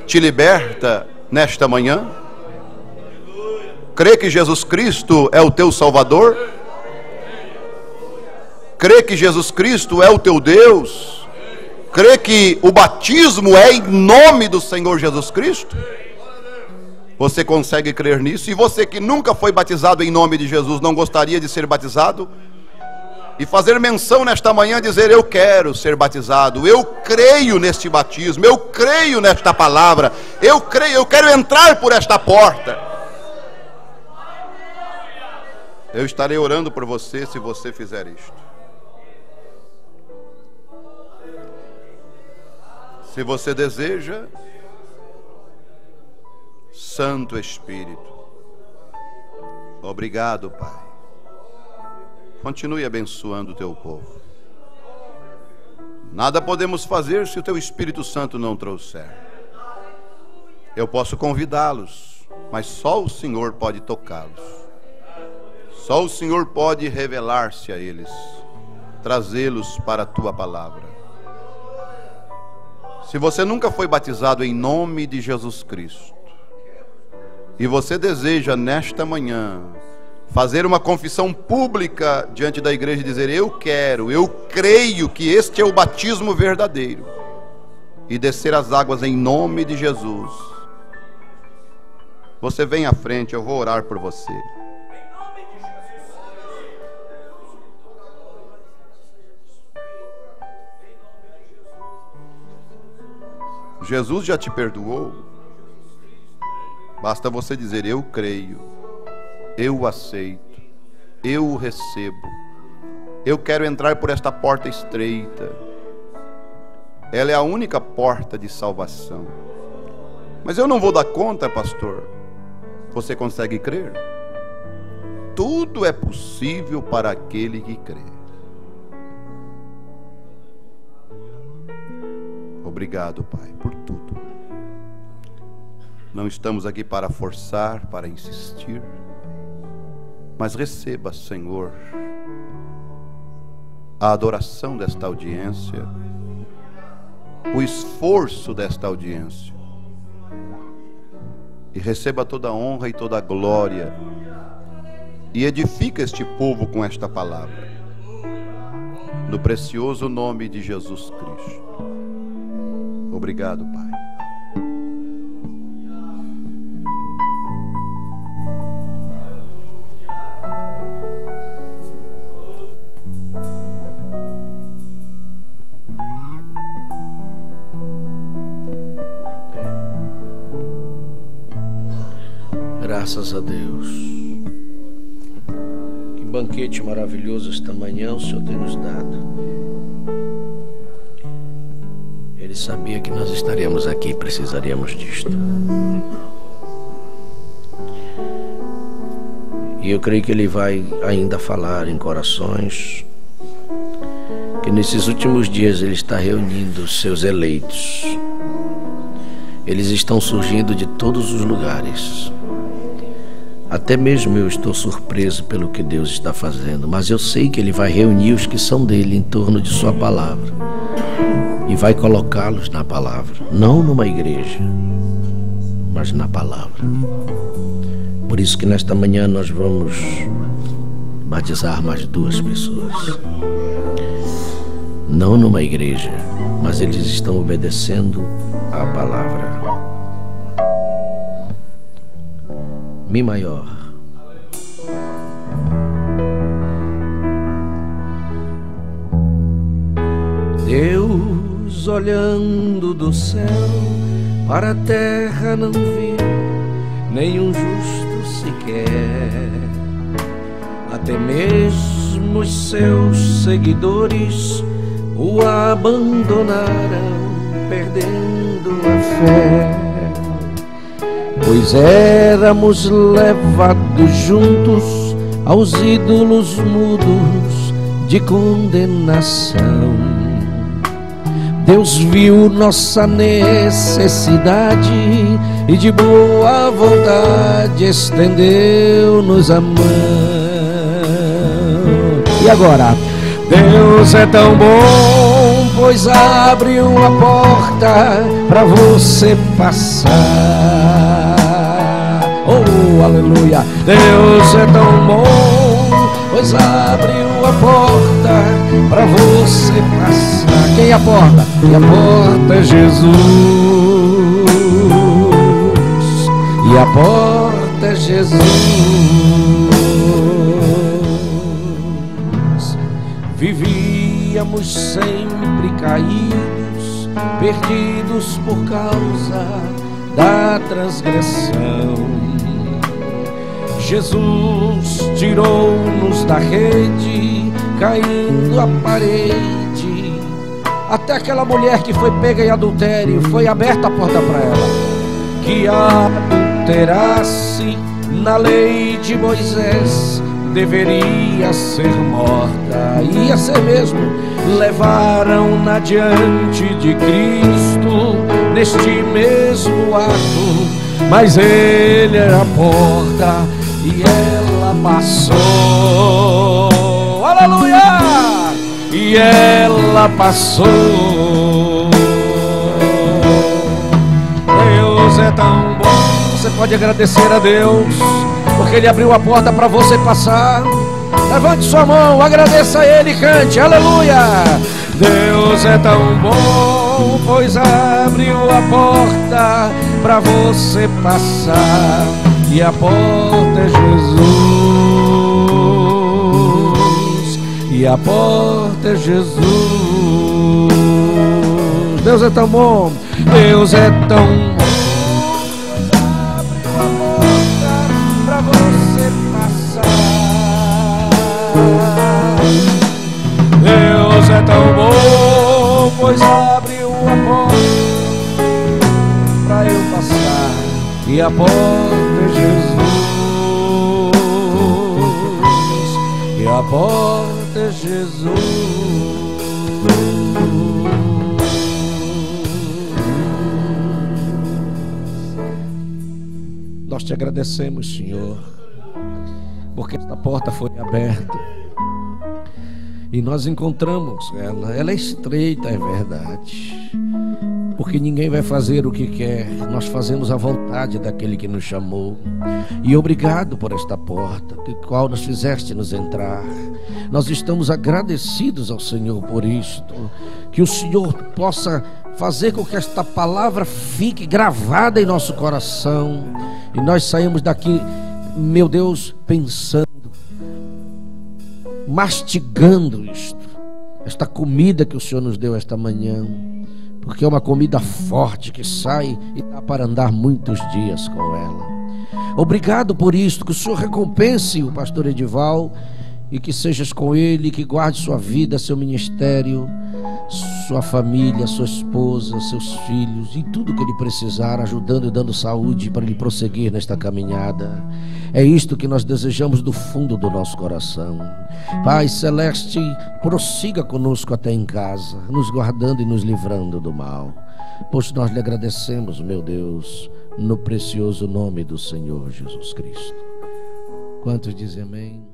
te liberta nesta manhã? Crê que Jesus Cristo é o teu Salvador? Crê que Jesus Cristo é o teu Deus? Crê que o batismo é em nome do Senhor Jesus Cristo? Você consegue crer nisso? E você que nunca foi batizado em nome de Jesus, não gostaria de ser batizado? E fazer menção nesta manhã, dizer: eu quero ser batizado, eu creio neste batismo, eu creio nesta palavra, eu creio, eu quero entrar por esta porta. Eu estarei orando por você se você fizer isto. Se você deseja, Santo Espírito, obrigado, Pai. Continue abençoando o teu povo. Nada podemos fazer se o teu Espírito Santo não trouxer. Eu posso convidá-los, mas só o Senhor pode tocá-los. Só o Senhor pode revelar-se a eles, trazê-los para a tua palavra. Se você nunca foi batizado em nome de Jesus Cristo, e você deseja nesta manhã fazer uma confissão pública diante da igreja e dizer: eu creio que este é o batismo verdadeiro, e descer as águas em nome de Jesus, você vem à frente, eu vou orar por você. Jesus já te perdoou. Basta você dizer: eu creio, eu aceito, eu o recebo, eu quero entrar por esta porta estreita. Ela é a única porta de salvação. Mas eu não vou dar conta, pastor. Você consegue crer? Tudo é possível para aquele que crê. Obrigado, Pai, por tudo. Não estamos aqui para forçar, para insistir, mas receba, Senhor, a adoração desta audiência, o esforço desta audiência, e receba toda a honra e toda a glória, e edifica este povo com esta palavra, no precioso nome de Jesus Cristo. Obrigado, Pai. Graças a Deus. Que banquete maravilhoso esta manhã o Senhor tem nos dado. Ele sabia que nós estaríamos aqui e precisaríamos disto. E eu creio que Ele vai ainda falar em corações, que nesses últimos dias Ele está reunindo os seus eleitos. Eles estão surgindo de todos os lugares. Até mesmo eu estou surpreso pelo que Deus está fazendo, mas eu sei que Ele vai reunir os que são dele em torno de sua palavra. E vai colocá-los na palavra, não numa igreja, mas na palavra. Por isso que nesta manhã nós vamos batizar mais 2 pessoas. Não numa igreja, mas eles estão obedecendo à palavra. Mi maior. Deus, olhando do céu para a terra, não viu nenhum justo sequer. Até mesmo os seus seguidores o abandonaram, perdendo a fé. Pois éramos levados juntos aos ídolos mudos de condenação. Deus viu nossa necessidade e de boa vontade estendeu-nos a mão. E agora? Deus é tão bom, pois abriu a porta para você passar. Oh, aleluia! Deus é tão bom, pois abriu a porta para você passar. Quem é a porta? E a porta é Jesus. E a porta é Jesus. Vivíamos sempre caídos, perdidos por causa da transgressão. Jesus tirou-nos da rede, caindo a parede. Até aquela mulher que foi pega em adultério, foi aberta a porta para ela. Que adulterasse na lei de Moisés deveria ser morta. Ia ser mesmo. Levaram-na diante de Cristo neste mesmo ato, mas ele era a porta e ela passou. Aleluia! E ela passou. Deus é tão bom. Você pode agradecer a Deus porque Ele abriu a porta para você passar. Levante sua mão, agradeça a Ele e cante, aleluia. Deus é tão bom, pois abriu a porta para você passar. E a porta é Jesus. E a porta é Jesus. Deus é tão bom, Deus é tão bom. Deus é tão bom, pois abriu a porta para eu passar. E a porta é Jesus. E a porta é Jesus. Nós te agradecemos, Senhor, porque esta porta foi aberta e nós encontramos ela. Ela é estreita, é verdade, porque ninguém vai fazer o que quer. Nós fazemos a vontade daquele que nos chamou. E obrigado por esta porta, que qual nos fizeste nos entrar. Nós estamos agradecidos ao Senhor por isto. Que o Senhor possa fazer com que esta palavra fique gravada em nosso coração e nós saímos daqui, meu Deus, pensando, mastigando isto, esta comida que o Senhor nos deu esta manhã, porque é uma comida forte que sai e dá para andar muitos dias com ela. Obrigado por isto, que o Senhor recompense o pastor Edival e que sejas com ele, que guarde sua vida, seu ministério, sua família, sua esposa, seus filhos e tudo que ele precisar, ajudando e dando saúde para ele prosseguir nesta caminhada. É isto que nós desejamos do fundo do nosso coração. Pai Celeste, prossiga conosco até em casa, nos guardando e nos livrando do mal, pois nós lhe agradecemos, meu Deus, no precioso nome do Senhor Jesus Cristo. Quantos dizem amém?